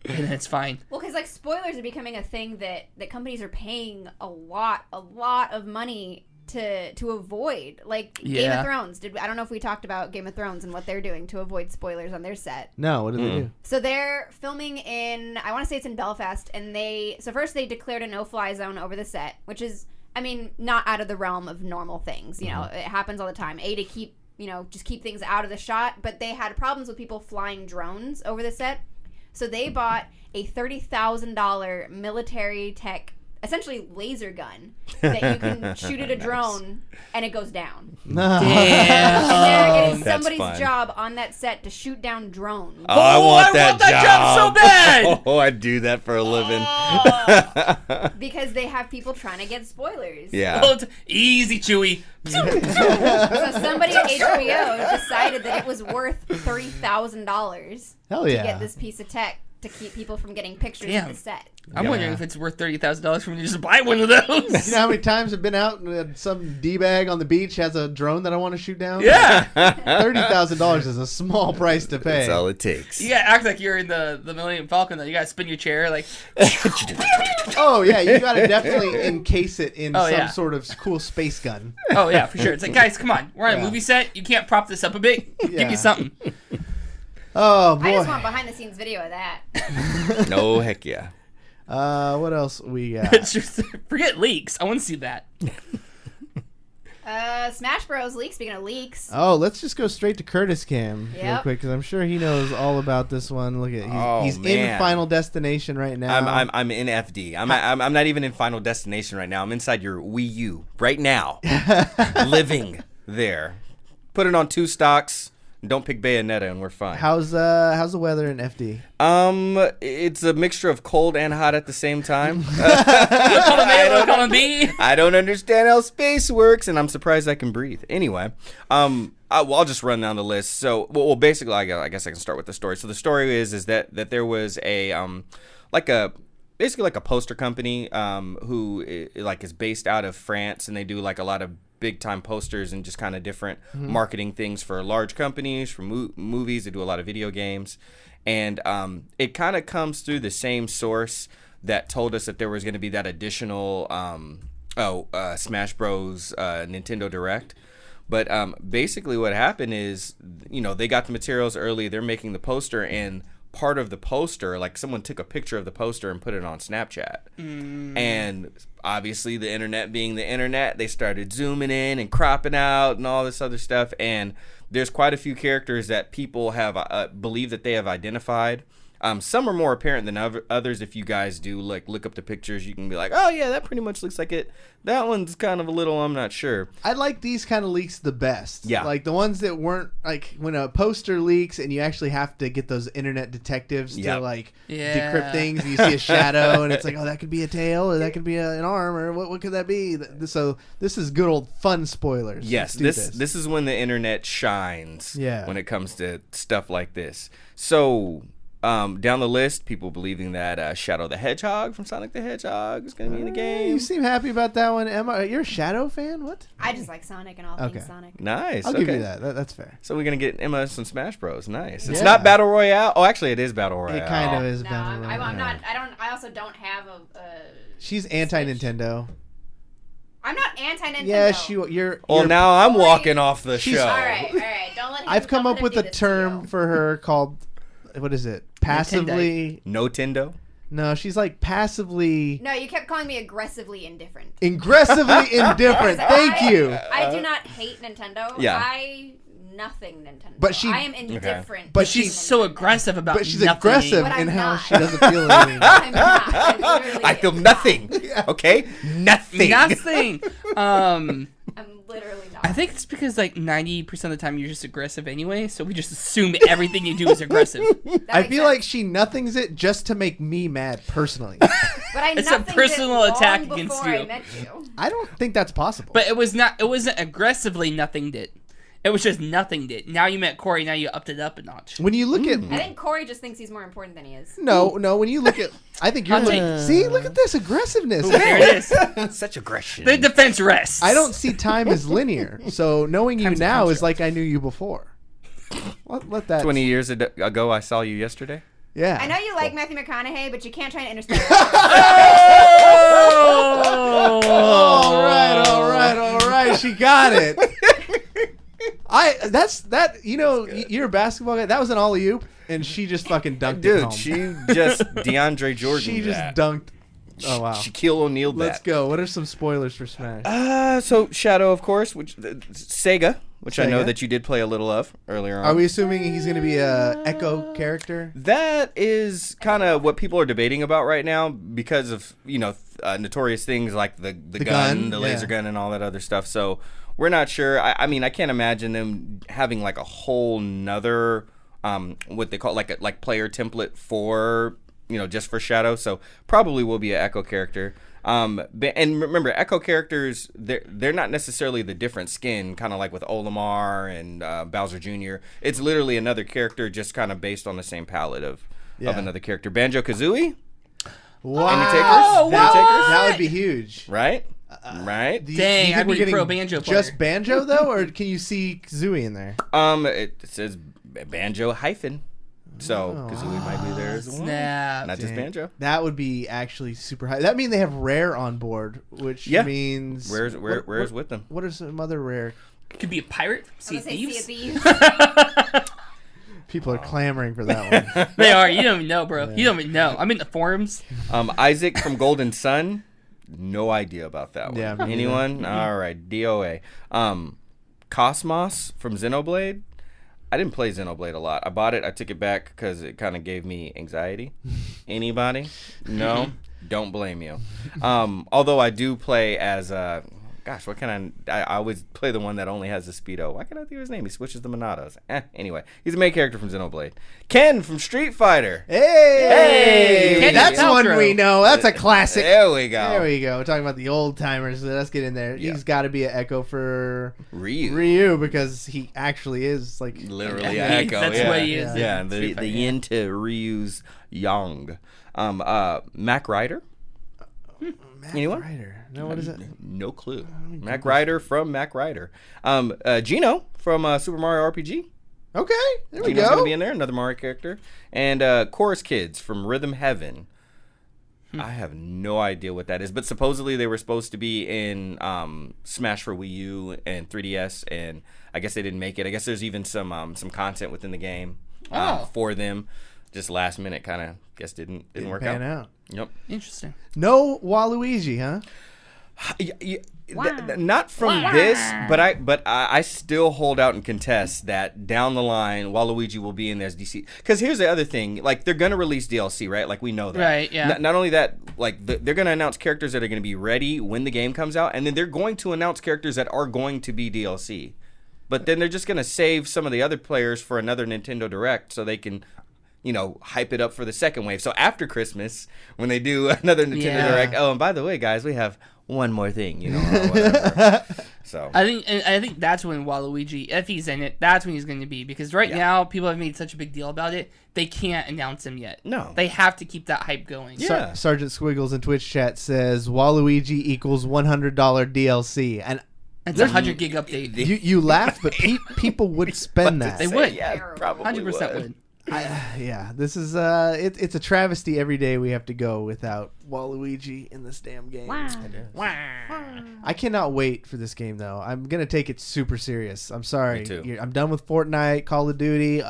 then it's fine. Well, because like spoilers are becoming a thing that companies are paying a lot of money to avoid. Like Game Yeah. of Thrones. I don't know if we talked about Game of Thrones and what they're doing to avoid spoilers on their set. No, what did they do? So they're filming in, I want to say it's in Belfast, and first they declared a no-fly zone over the set, which is, I mean, not out of the realm of normal things. You know, it happens all the time. To keep, just keep things out of the shot, but they had problems with people flying drones over the set. So they bought a $30,000 military tech, essentially laser gun, that you can shoot at a drone and it goes down. No. It is That's somebody's fun. job on that set to shoot down drones. Oh, I want that job so bad. Oh, I'd do that for a living. Because they have people trying to get spoilers. Yeah. Oh, it's easy, Chewie. So somebody at HBO decided that it was worth $30,000 Hell to yeah. get this piece of tech to keep people from getting pictures Damn. of the set. I'm Yeah. wondering if it's worth $30,000 for me to just buy one of those. You know how many times I've been out and some D-bag on the beach has a drone that I want to shoot down? Yeah. $30,000 is a small price to pay. That's all it takes. You gotta act like you're in the Millennium Falcon, though. You gotta spin your chair, like, Oh, yeah, you got to definitely encase it in Oh, some yeah. sort of cool space gun. oh, yeah, for sure. It's like, guys, come on. We're on Yeah. a movie set. You can't prop this up a bit. Give Yeah. me something. Oh, boy. I just want behind the scenes video of that. No, heck yeah. What else we got? Forget leaks. I want to see that. Smash Bros. Leaks, speaking of leaks. Oh, let's just go straight to Curtis Cam real Yep. quick because I'm sure he knows all about this one. Look at he's in man. Final Destination right now. I'm in FD. I'm not even in Final Destination right now. I'm inside your Wii U right now, living there. Put it on 2 stocks. Don't pick Bayonetta, and we're fine. How's the weather in FD? It's a mixture of cold and hot at the same time. Call him B. I don't understand how space works, and I'm surprised I can breathe. Anyway, I'll just run down the list. So, well, basically, I guess I can start with the story. So the story is that there was a basically like a poster company who is based out of France, and they do like a lot of big time posters and just kind of different marketing things for large companies, for movies. They do a lot of video games, and it kind of comes through the same source that told us that there was going to be that additional Smash Bros. Nintendo Direct. But basically what happened is, they got the materials early. They're making the poster, and part of the poster, like someone took a picture of the poster and put it on Snapchat. And obviously the internet being the internet, they started zooming in and cropping out and all this other stuff. And there's quite a few characters that people have believe that they have identified. Some are more apparent than others. If you guys do look up the pictures, you can be like, oh yeah, that pretty much looks like it. That one's kind of a little, I'm not sure. I like these kind of leaks the best. Yeah. Like the ones that weren't like when a poster leaks and you actually have to get those internet detectives to decrypt things. And you see a shadow and it's like, oh, that could be a tail or that could be an arm or what could that be? So this is good old fun spoilers. Yes, this is when the internet shines. Yeah. When it comes to stuff like this. So down the list, people believing that Shadow the Hedgehog from Sonic the Hedgehog is going to be in the game. You seem happy about that one, Emma. You're a Shadow fan? What? I just like Sonic and all things Sonic. Nice. I'll give you that. That's fair. So we're going to get Emma some Smash Bros. Nice. It's Yeah. not Battle Royale. Oh, actually, it is Battle Royale. It kind of is No, Battle Royale. I'm not. I also don't have a. She's anti-Nintendo. I'm not anti-Nintendo. Yes, you're. Well, now I'm walking off the She's- show. All right. Don't let him. I've come don't up let with him a do this to term you. for her called, what is it? Passively. No Tendo. No, she's like passively. No, you kept calling me aggressively indifferent. Aggressively indifferent. Thank you. I do not hate Nintendo. Yeah. Nothing Nintendo. But she- I am indifferent. But to she's so Nintendo. aggressive about But she's nothing. aggressive But in I'm how not. she doesn't feel anything. I'm not. I literally I feel nothing. Okay? Nothing. Nothing. I'm literally not. I think it's because like 90% of the time you're just aggressive anyway, so we just assume everything you do is aggressive. That I makes feel sense. like she nothings it just to make me mad personally. But I It's a nothinged personal it long attack against before you. I met you. I don't think that's possible. But it wasn't aggressively nothinged it. It was just nothinged it. Now you met Cory, now you upped it up a notch. when you look I at think Cory just thinks he's more important than he is. no, when you look at, I think you're Hot looking. take. See, look at this aggressiveness. There it is. Such aggression. The defense rests. I don't see time as linear. So knowing you Time's a now is construct. like I knew you before. Let that. 20 years ago, I saw you yesterday. Yeah. I know you like Matthew McConaughey, but you can't try to understand. All right. She got it. You're a basketball guy. That was an alley-oop, and she just fucking dunked it Dude, home. she just DeAndre Jordan. She just dunked. Oh wow. Shaquille O'Neal. Let's go. What are some spoilers for Smash? So Shadow, of course, which Sega, which I know Sega. that you did play a little of earlier on. Are we assuming he's going to be a Echo character? That is kind of what people are debating about right now because of notorious things like the gun, the laser gun, and all that other stuff. So we're not sure. I mean, I can't imagine them having like a whole nother what they call like player template for just for Shadow. So probably will be an Echo character. And remember, Echo characters, they're not necessarily the different skin, kind of like with Olimar and Bowser Jr. It's literally another character just kind of based on the same palette of another character. Banjo-Kazooie? Wow. Any takers? That would be huge. Right? Right? Do you Dang, think I'd we're be getting pro Banjo player. just Banjo, though? Or can you see Kazooie in there? It says Banjo hyphen. So Kazooie might be there as well. Snap. Not just Banjo. That would be actually super high. That means they have Rare on board, which means... Rare's with them. What are some other Rare... Could be a pirate. Sea of Sea of Thieves. Thieves. People are clamoring for that one. They are. You don't even know, bro. You don't even know. I'm in the forums. Isaac from Golden Sun. No idea about that one. Yeah, me Anyone? All right. DOA. Cosmos from Xenoblade. I didn't play Xenoblade a lot. I bought it. I took it back because it kind of gave me anxiety. Anybody? No? Don't blame you. Although I do play as... gosh, what can I always play the one that only has the Speedo. Why can't I think of his name? He switches the Monados. Anyway, he's the main character from Xenoblade. Ken from Street Fighter. Hey! Ken That's one Paltrow. we know. That's a classic. There we go. There we go. We're talking about the old timers. Let's get in there. Yeah. He's got to be an Echo for Ryu. because he actually is like Literally Yeah, Echo. that's yeah. what he is. Yeah, in the Street Fighter. yin to Ryu's yang. Mac Ryder. Mac Anyone? Ryder. No, what is it? No clue. Mac Ryder from Mac Ryder. Gino from Super Mario RPG. Okay, there we Gino's gonna go. be in there, another Mario character. And Chorus Kids from Rhythm Heaven. I have no idea what that is, but supposedly they were supposed to be in Smash for Wii U and 3DS, and I guess they didn't make it. I guess there's even some content within the game for them. Just last minute, kind of guess didn't work Pan out. out. Yep. Interesting. No Waluigi, huh? Not from this, but I still hold out and contest that down the line Waluigi will be in there as DC. Because here's the other thing, like they're gonna release DLC, right? Like we know that. Right, yeah. Not only that, like they're gonna announce characters that are gonna be ready when the game comes out, and then they're going to announce characters that are going to be DLC. But then they're just gonna save some of the other players for another Nintendo Direct so they can, hype it up for the second wave. So after Christmas, when they do another Nintendo Yeah. Direct, oh, and by the way, guys, we have one more thing, or whatever. So I think that's when Waluigi, if he's in it, that's when he's going to be. Because right now, people have made such a big deal about it, they can't announce him yet. No. They have to keep that hype going. Yeah. Sergeant Squiggles in Twitch chat says Waluigi equals $100 DLC, and It's a 100 gig update. you laugh, but people would spend that. They would. Yeah, probably 100% would. Yeah, this is it's a travesty every day we have to go without Waluigi in this damn game. I cannot wait for this game though. I'm gonna take it super serious. I'm sorry. Me too. I'm done with Fortnite, Call of Duty,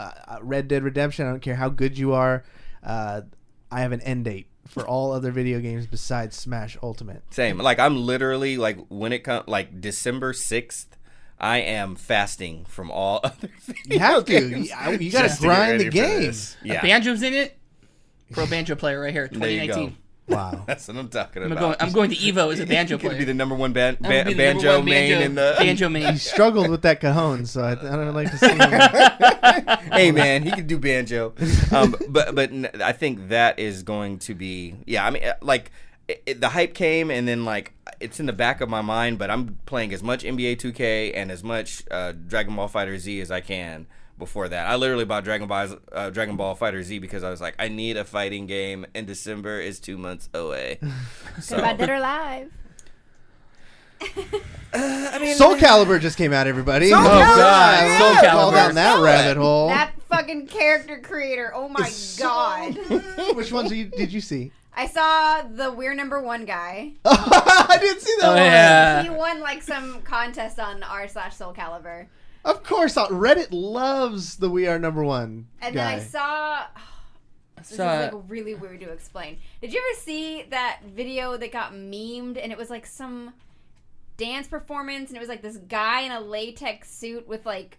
Red Dead Redemption. I don't care how good you are. I have an end date for all other video games besides Smash Ultimate. Same. Like I'm literally like when it comes like December 6th, I am fasting from all other video You have to. games You got just to to get grind ready the for game. this. Yeah. Banjo's in it. Pro banjo player right here, There you 2019. go. Wow. That's what I'm talking about. I'm going to Evo as a banjo He's gonna player. be the number one I'm gonna be the number banjo one main in the. banjo main. He struggled with that cajon, so I don't like to see him. Hey man, he can do banjo. But I think that is going to be I mean like the hype came and then like it's in the back of my mind, but I'm playing as much NBA 2K and as much Dragon Ball Fighter Z as I can. Before that, I literally bought Dragon Ball Fighter Z because I was like, I need a fighting game, and December is 2 months away. So About Dead or Alive. I mean, Soul Calibur just came out, everybody. Soul Calibur! God, Yeah! Soul Fall Calibur. down that rabbit hole. That fucking character creator. Oh my god. Which ones did you see? I saw the We're Number One guy. I didn't see that Oh one. yeah. He won like some contest on r/Soul Calibur. Of course, Reddit loves the We Are Number One And guy. then I saw. This is So, like really weird to explain. Did you ever see that video that got memed and it was like some dance performance and it was like this guy in a latex suit with like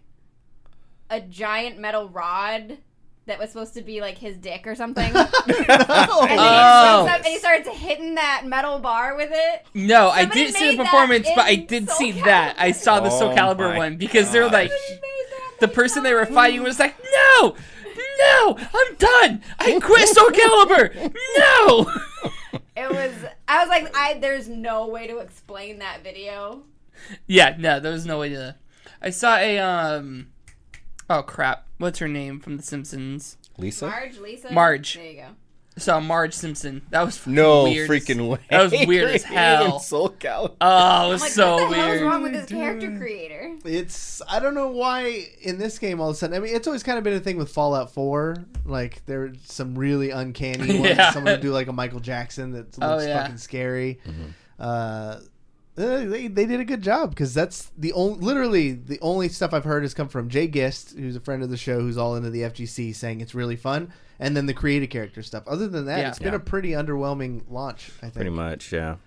a giant metal rod that was supposed to be like his dick or something? And then he jumps up and he starts hitting that metal bar with it. No, I Somebody didn't see made the performance, that but I in did Soul see that. I saw the Soul Oh Calibur my one because they're like Somebody made that the person they were fighting was like, no, I'm done. I quit Soul Calibur. No. I was like, there's no way to explain that video. Yeah, no, there was no way to. I saw a oh crap, what's her name from The Simpsons? Lisa? Lisa? Marge. There you go. I saw Marge Simpson. That was No weird freaking way. That was weird as hell. Soul Calibur. Oh, it was I'm like, so what the hell is weird. wrong with this character creator? I don't know why in this game all of a sudden. I mean, it's always kind of been a thing with Fallout 4. Like there are some really uncanny ones. Yeah. Someone would do like a Michael Jackson that looks fucking scary. They did a good job because that's literally the only stuff I've heard has come from Jay Gist, who's a friend of the show, who's all into the FGC, saying it's really fun, and then the creative character stuff. Other than that, it's been a pretty underwhelming launch, I think. Pretty much, yeah.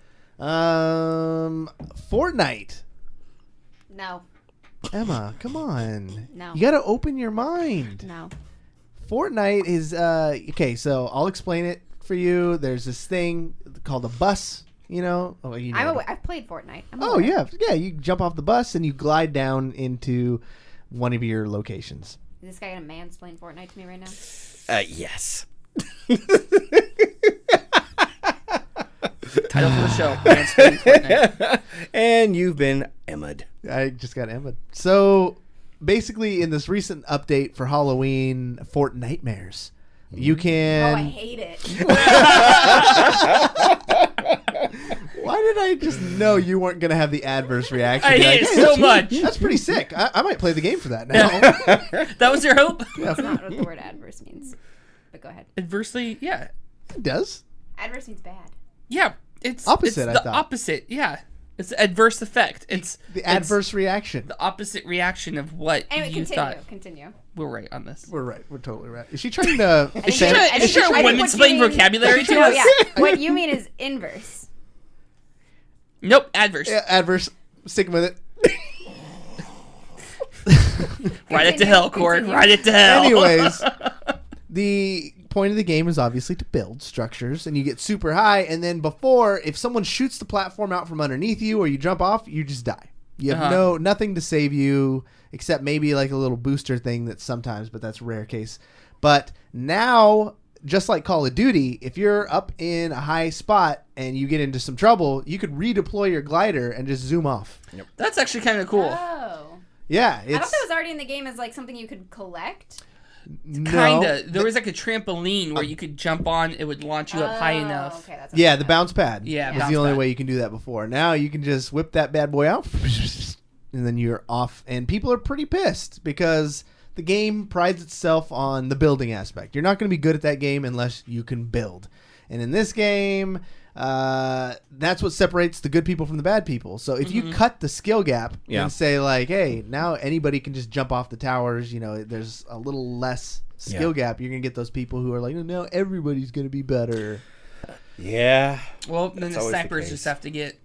Fortnite. No. Emma, come on. No. You got to open your mind. No. Fortnite is okay. So I'll explain it for you. There's this thing called a bus. You know, I've played Fortnite. Oh yeah. You jump off the bus and you glide down into one of your locations. Is this guy gonna mansplain Fortnite to me right now? Yes. Title for the show. Mansplaining Fortnite. And you've been Emma'd. I just got Emma. So basically, in this recent update for Halloween, Fortnightmares, you can. Oh, I hate it. Why did I just know you weren't going to have the adverse reaction? I Be hate it so that's- much. That's pretty sick. I might play the game for that now. That was your hope? That's not what the word adverse means. But go ahead. Adversely, yeah. It does. Adverse means bad. Yeah. It's Opposite, It's I the thought. opposite, yeah. It's the adverse effect. It's The adverse reaction. the opposite reaction of what Anyway, you thought. continue. We're right on this. We're right. We're totally right. Is she trying to? I think Is she you- trying I to think what women's you playing mean- vocabulary to No, us? yeah. What you mean is inverse. Nope, adverse. Yeah, adverse. Sticking with it. Ride it to hell, Cory. Continue. Ride it to hell. Anyways, the point of the game is obviously to build structures, and you get super high, and then if someone shoots the platform out from underneath you or you jump off, you just die. You have nothing to save you except maybe like a little booster thing that sometimes, but that's a rare case. But now just like Call of Duty, if you're up in a high spot and you get into some trouble, you could redeploy your glider and just zoom off. That's actually kind of cool. Oh. Yeah, I thought that was already in the game as like something you could collect. no. Kinda. There was like a trampoline where you could jump on. It would launch you up high enough. Okay, that's Yeah, the bounce pad. Yeah, is bounce the only pad. way you can do that before. Now you can just whip that bad boy out, and then you're off. And people are pretty pissed because the game prides itself on the building aspect. You're not going to be good at that game unless you can build. And in this game, that's what separates the good people from the bad people. So if you cut the skill gap and say like, hey, now anybody can just jump off the towers, you know, there's a little less skill gap. You're going to get those people who are like, no, everybody's going to be better. Yeah. Well, then the always the snipers case. just have to get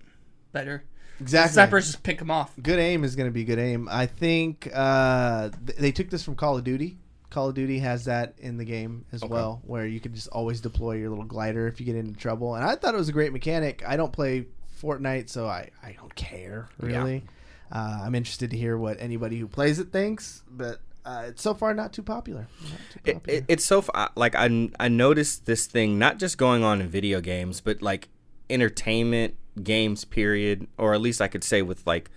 better. Exactly. The snipers just pick them off. Good aim is going to be good aim. I think they took this from Call of Duty. Call of Duty has that in the game as well, where you can just always deploy your little glider if you get into trouble. And I thought it was a great mechanic. I don't play Fortnite, so I don't care, really. I'm interested to hear what anybody who plays it thinks, but it's so far not too popular. It's so like I noticed this thing not just going on in video games, but like entertainment games, period, or at least I could say with like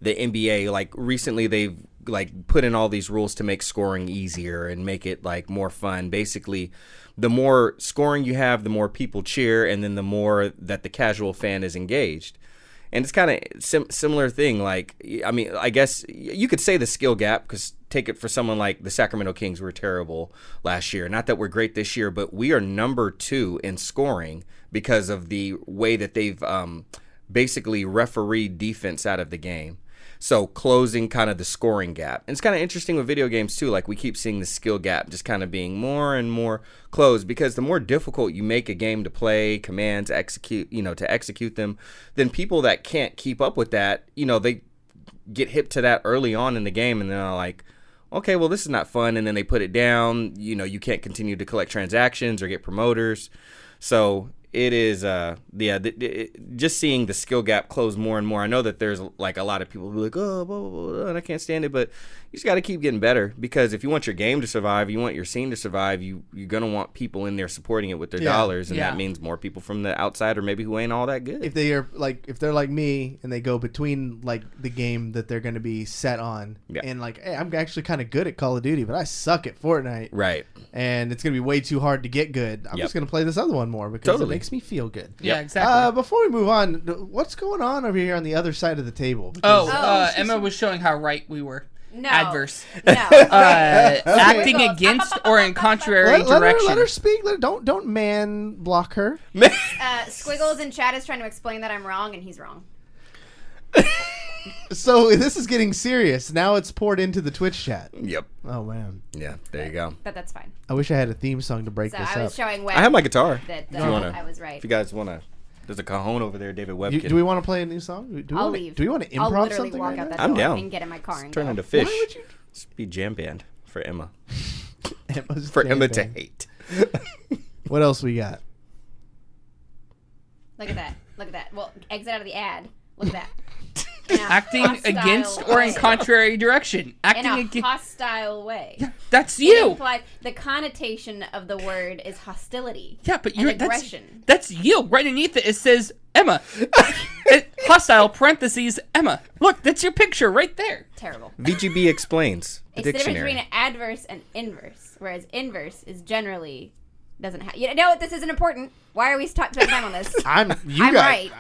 the NBA. Like recently, they've like put in all these rules to make scoring easier and make it like more fun. Basically, the more scoring you have, the more people cheer, and then the more that the casual fan is engaged. And it's kind of similar thing. Like, I mean, I guess you could say the skill gap, because take it for someone like the Sacramento Kings were terrible last year. Not that we're great this year, but we are number 2 in scoring because of the way that they've basically refereed defense out of the game. So closing kind of the scoring gap. And it's kind of interesting with video games too. Like we keep seeing the skill gap just kind of being more and more closed, because the more difficult you make a game to play, commands, execute, to execute them, then people that can't keep up with that, they get hip to that early on in the game, and they're like, okay, well, this is not fun. And then they put it down. You can't continue to collect transactions or get promoters. So it is, just seeing the skill gap close more and more. I know that there's like a lot of people who are like, oh, blah, blah, blah, and I can't stand it, but you just got to keep getting better, because if you want your game to survive, you want your scene to survive, you're going to want people in there supporting it with their dollars, and that means more people from the outside, or maybe who ain't all that good. If they're like me and they go between like the game that they're going to be set on, and like, hey, I'm actually kind of good at Call of Duty, but I suck at Fortnite. Right. And it's going to be way too hard to get good. I'm just going to play this other one more because it makes me feel good. Yeah, exactly. Before we move on, what's going on over here on the other side of the table? Emma was showing how right we were. No. Adverse. No. Acting against or in contrary direction. Let her speak. Don't man block her. Squiggles in chat is trying to explain that I'm wrong, and he's wrong. So this is getting serious. Now it's poured into the Twitch chat. Yep. Oh, man. Yeah, there you go. But that's fine. I wish I had a theme song to break So this I was up. showing Webb I have my guitar. that If you wanna- I was right. If you guys want to, there's a cajon over there, David Webb. Do we want to play a new song? I'll leave. Do we want to I'll improv literally something walk right out now? that I'm door down. and get in my car and Turn go. into Fish. Why would you? Let's be jam band for Emma. Emma's For jam Emma band. to hate. What else we got? Look at that. Look at that. Well, exit out of the ad. Look at that. In a Acting hostile against or in way. contrary direction. In Acting a against. hostile way. That's It you. implies the connotation of the word is hostility. Yeah, but and you're aggression. that's you. Right underneath it says Emma. Hostile parentheses Emma. Look, that's your picture right there. Terrible. VGB explains the It's the difference dictionary. between adverse and inverse, whereas inverse is generally doesn't have. You know what? This isn't important. Why are we spending time on this? I'm right.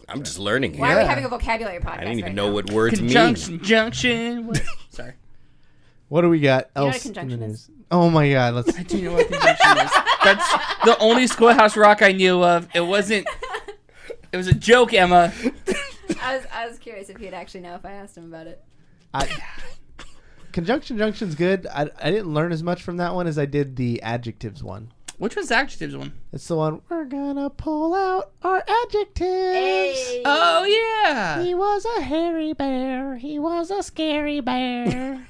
I'm just learning here. Why are we having a vocabulary podcast? I didn't even right know now? what words mean. Conjunction, junction. Sorry. What do we got You know what else a in the conjunction news? Oh my God! Let's. I do know what conjunction is. That's the only Schoolhouse Rock I knew of. It wasn't. It was a joke, Emma. I was curious if he'd actually know if I asked him about it. Conjunction junction's good. I didn't learn as much from that one as I did the adjectives one. Which was the adjectives one? It's the one, we're gonna pull out our adjectives. Hey. Oh yeah. He was a hairy bear. He was a scary bear.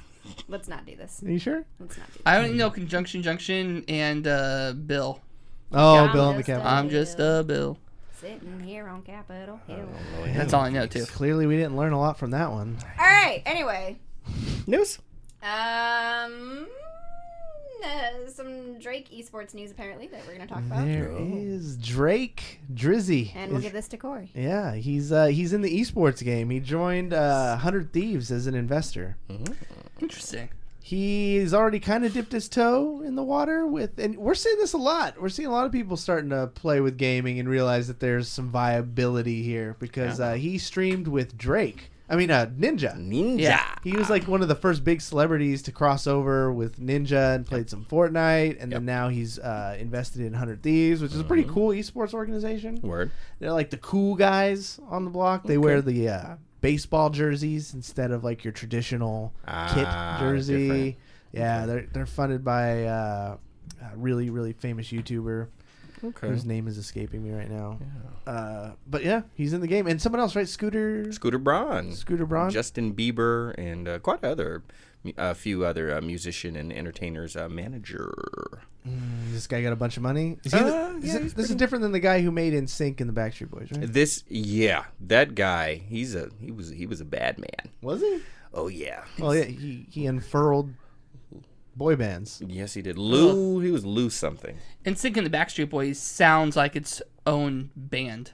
Let's not do this. Are you sure? Let's not do this. I only know conjunction, junction, and Bill. Oh, I'm Bill and the just a- Captain. I'm just a Bill. Sitting here on Capitol Hill. That's all I know too. Clearly, we didn't learn a lot from that one. All right. Anyway. News. some Drake esports news apparently that we're gonna talk about. There is Drake Drizzy. And we'll give this to Cory. Yeah, he's in the esports game. He joined 100 Thieves as an investor. Interesting. He's already kind of dipped his toe in the water and we're seeing this a lot. We're seeing a lot of people starting to play with gaming and realize that there's some viability here because he streamed with Drake. I mean, Ninja. Yeah. He was like one of the first big celebrities to cross over with Ninja and played some Fortnite. And then now he's invested in 100 Thieves, which is a pretty cool esports organization. Word. They're like the cool guys on the block. They wear the baseball jerseys instead of like your traditional kit jersey. Different. Yeah, they're funded by a really, really famous YouTuber. Okay. Whose name is escaping me right now. But yeah, he's in the game. And someone else, right? Scooter Braun. Justin Bieber and quite a few other musician and entertainers manager. This guy got a bunch of money. This is different than the guy who made NSYNC and the Backstreet Boys, right? That guy. He was a bad man. Was he? Oh yeah. Well, yeah, he unfurled boy bands. Yes, he did. He was Lou something. NSYNC and the Backstreet Boys sounds like its own band.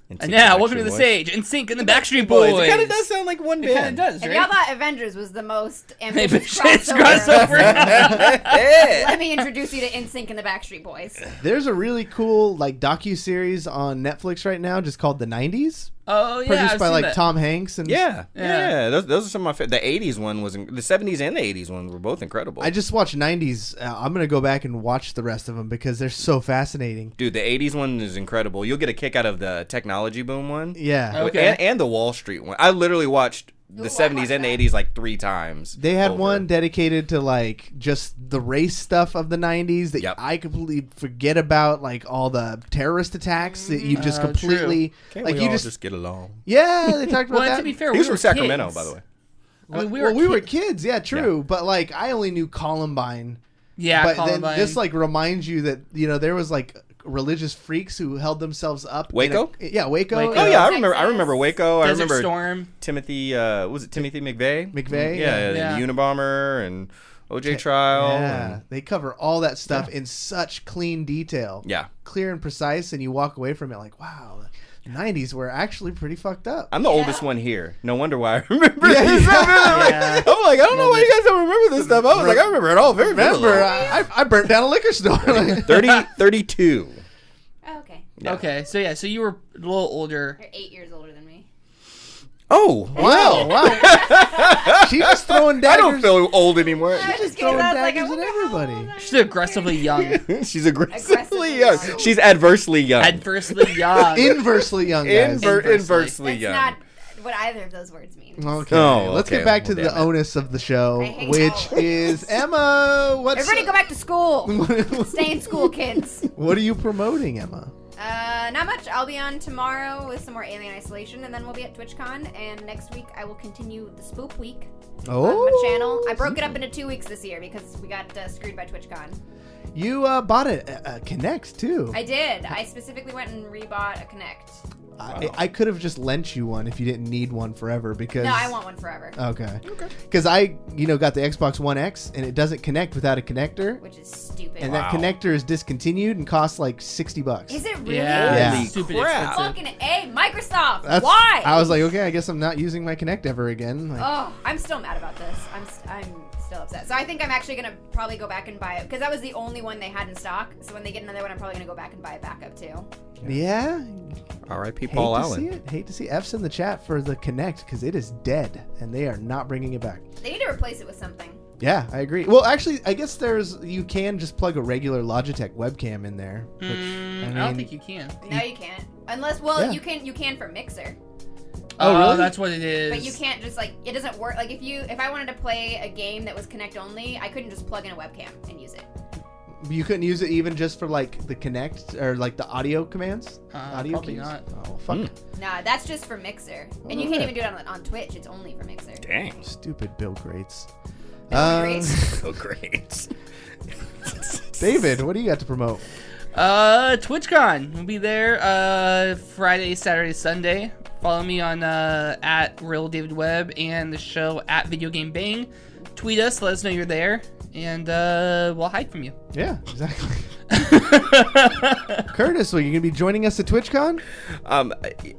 And NSYNC now, and welcome to the Backstreet stage, NSYNC and the Backstreet Boys. It kind of does sound like one It kind of band. does, If right? y'all thought Avengers was the most ambitious Ambitious crossover, crossover. let me introduce you to NSYNC and the Backstreet Boys. There's a really cool like docu-series on Netflix right now just called The 90s. Oh, yeah. Produced I've by seen like that. Tom Hanks and Yeah. Those are some of my favorite. The 80s one was the 70s and the 80s one were both incredible. I just watched 90s. I'm going to go back and watch the rest of them because they're so fascinating. Dude, the 80s one is incredible. You'll get a kick out of the technology boom one. Yeah. Okay. And the Wall Street one. I literally watched the Ooh, I 70s watched and the that. 80s like 3 times. They had over. one dedicated to like just the race stuff of the 90s that Yep. I completely forget about, like all the terrorist attacks that you just completely Can't like we you all just get along? Yeah, they talked about Well, that. to be fair, He was we were from Sacramento, kids. by the way. I mean, we were kids. kids, yeah, true. But like I only knew Columbine. Yeah, But Columbine. then this like reminds you that there was like religious freaks who held themselves up. Waco? Waco. Waco. Oh yeah, I Texas. remember Waco. I Desert remember Storm. Timothy. Was it Timothy McVeigh? McVeigh, Yeah, yeah. the Unabomber and OJ trial. Yeah, and- they cover all that stuff in such clean detail. yeah. Clear and precise, and you walk away from it like, wow, the 90s were actually pretty fucked up. I'm the oldest one here. No wonder why I remember Yeah, this stuff. Yeah. I'm like, I don't know why you guys don't remember this stuff. I was like, I remember it all very Remember, vividly. I burnt down a liquor store. 32. Oh, okay. Yeah. Okay, so you were a little older. You're 8 years older than me. Oh, wow. She was throwing I daggers. don't feel old anymore. I was just throwing kidding. I was like, I daggers wonder at how old everybody. I am. She's aggressively young. She's aggressively Aggressively young. young. She's adversely young. Adversely young. Inversely young, guys. Inversely That's young. not what either of those words mean. Okay, Oh, let's okay. get back to Well, the damn it. onus of the show, I hate which all. is Emma. What's Everybody go back to school. Stay in school, kids. What are you promoting, Emma? Not much. I'll be on tomorrow with some more Alien Isolation, and then we'll be at TwitchCon. And next week, I will continue the Spoop Week on my channel. I broke it up into 2 weeks this year because we got screwed by TwitchCon. You bought a Kinect too. I did. I specifically went and rebought a Kinect. I could have just lent you one if you didn't need one forever because No, I want one forever. Okay. Because I got the Xbox One X and it doesn't connect without a connector, Which is stupid. and that connector is discontinued and costs like $60. Is it really? Yeah. Yeah. Holy Stupid crap. expensive. Fucking A, Microsoft. That's- Why? I was like, okay, I guess I'm not using my Kinect ever again. Like, Oh, I'm still mad about this. I'm still upset. So I think I'm actually gonna probably go back and buy it because that was the only one they had in stock. So when they get another one, I'm probably gonna go back and buy it back up too. yeah. R.I.P. Hate Paul to Allen. see it. Hate to see F's in the chat for the Kinect because it is dead and they are not bringing it back. They need to replace it with something. Yeah, I agree. Well, actually, I guess you can just plug a regular Logitech webcam in there. Which, I don't think you can. No, you can't. Unless, well, Yeah. you can for Mixer, Oh, really? That's what it is. but you can't just like it doesn't work. Like if I wanted to play a game that was Kinect only, I couldn't just plug in a webcam and use it. You couldn't use it even just for like the Kinect or like the audio commands. Audio probably keys? not. Oh fuck! Nah, that's just for Mixer, and you Oh, can't yeah. even do it on Twitch. It's only for Mixer. Dang. Stupid Bill Grates. Great. So great. David, what do you got to promote? TwitchCon. We'll be there Friday, Saturday, Sunday Follow me on at Real David Webb and the show at Video Game Bang. Tweet us, let us know you're there, and we'll hide from you. Yeah, exactly. Curtis, are you gonna be joining us at TwitchCon?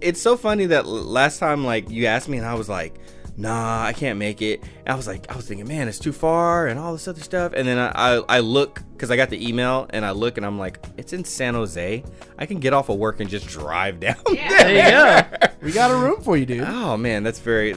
It's so funny that last time, like, you asked me and I was like, nah, I can't make it. And I was thinking, man, it's too far and all this other stuff. And then I look, because I got the email, and I look and I'm like, it's in San Jose. I can get off of work and just drive down there. There you go. We got a room for you, dude. Oh man, that's very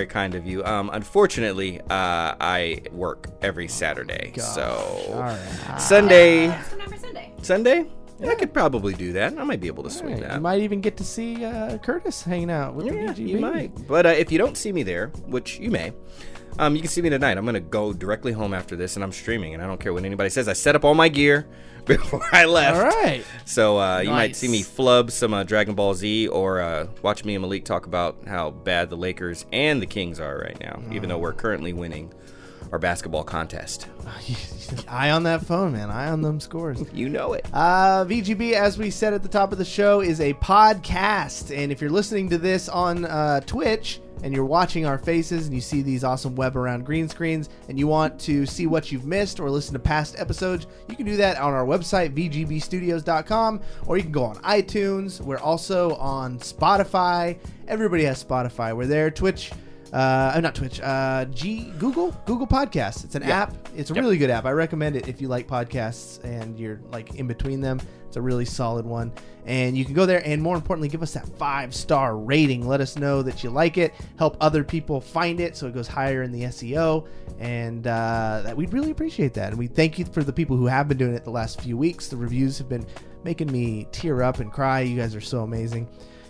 kind of you. Unfortunately, I work every Saturday, so All right. Sunday. Let's come down for Sunday. Sunday? Yeah, I could probably do that. I might be able to swing that. You might even get to see Curtis hanging out with the VGB. You might. But if you don't see me there, which you may, you can see me tonight. I'm going to go directly home after this, and I'm streaming, and I don't care what anybody says. I set up all my gear before I left. All right. So you might see me flub some Dragon Ball Z, or watch me and Malik talk about how bad the Lakers and the Kings are right now, even though we're currently winning our basketball contest. Eye on that phone, man. Eye on them scores. You know it. VGB, as we said at the top of the show, is a podcast. And if you're listening to this on Twitch and you're watching our faces and you see these awesome Webaround green screens and you want to see what you've missed or listen to past episodes, you can do that on our website, vgbstudios.com, or you can go on iTunes. We're also on Spotify. Everybody has Spotify. We're there. Twitch. Not Twitch. Google Podcasts. It's an app. It's a really good app. I recommend it if you like podcasts and you're like in between them. It's a really solid one. And you can go there and, more importantly, give us that 5-star rating. Let us know that you like it. Help other people find it so it goes higher in the SEO. And that we'd really appreciate that. And we thank you for the people who have been doing it the last few weeks. The reviews have been making me tear up and cry. You guys are so amazing.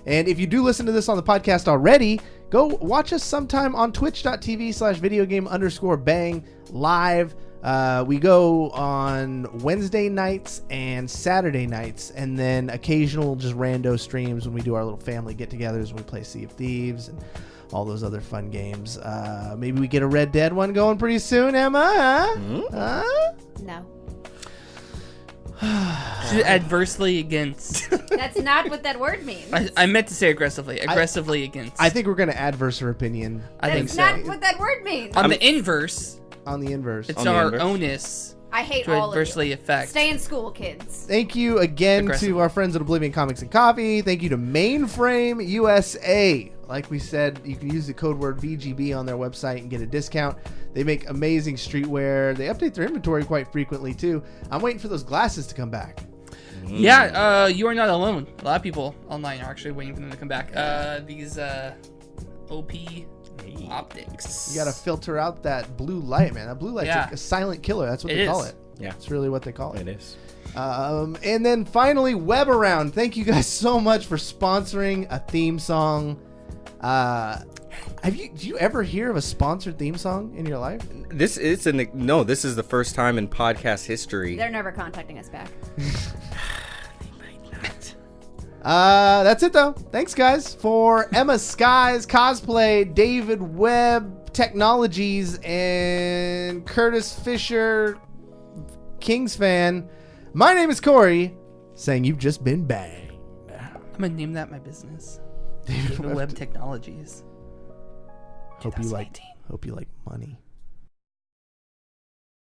And if you do listen to this on the podcast already, go watch us sometime on twitch.tv/videogame_bang live. We go on Wednesday nights and Saturday nights, and then occasional just rando streams when we do our little family get-togethers when we play Sea of Thieves and all those other fun games. Maybe we get a Red Dead one going pretty soon, Emma? Huh? No. Adversely against. That's not what that word means. I meant to say aggressively. Aggressively against. I think we're going to adverse her opinion. I think That's so. not what that word means. On the inverse, On the inverse. it's On the our inverse. onus I hate to all of adversely you. affect. Stay in school, kids. Thank you again Aggressive. to our friends at Oblivion Comics and Coffee. Thank you to Mainframe USA. Like we said, you can use the code word VGB on their website and get a discount. They make amazing streetwear. They update their inventory quite frequently, too. I'm waiting for those glasses to come back. Yeah, you are not alone. A lot of people online are actually waiting for them to come back. These OP optics. You got to filter out that blue light, man. That blue light's Yeah. a silent killer. That's what It they call is. it. Yeah. It's really what they call it. It is. And then finally, Webaround. Thank you guys so much for sponsoring a theme song. Do you ever hear of a sponsored theme song in your life? This is the first time in podcast history. They're never contacting us back. That's it though. Thanks guys for EmmaSkies, Cosplay, David Webb Technologies, and Curtis Fischer, Kings fan. My name is Cory, saying you've just been banged. I'm gonna name that my business. David Web Technologies. Hope you like 2018. money.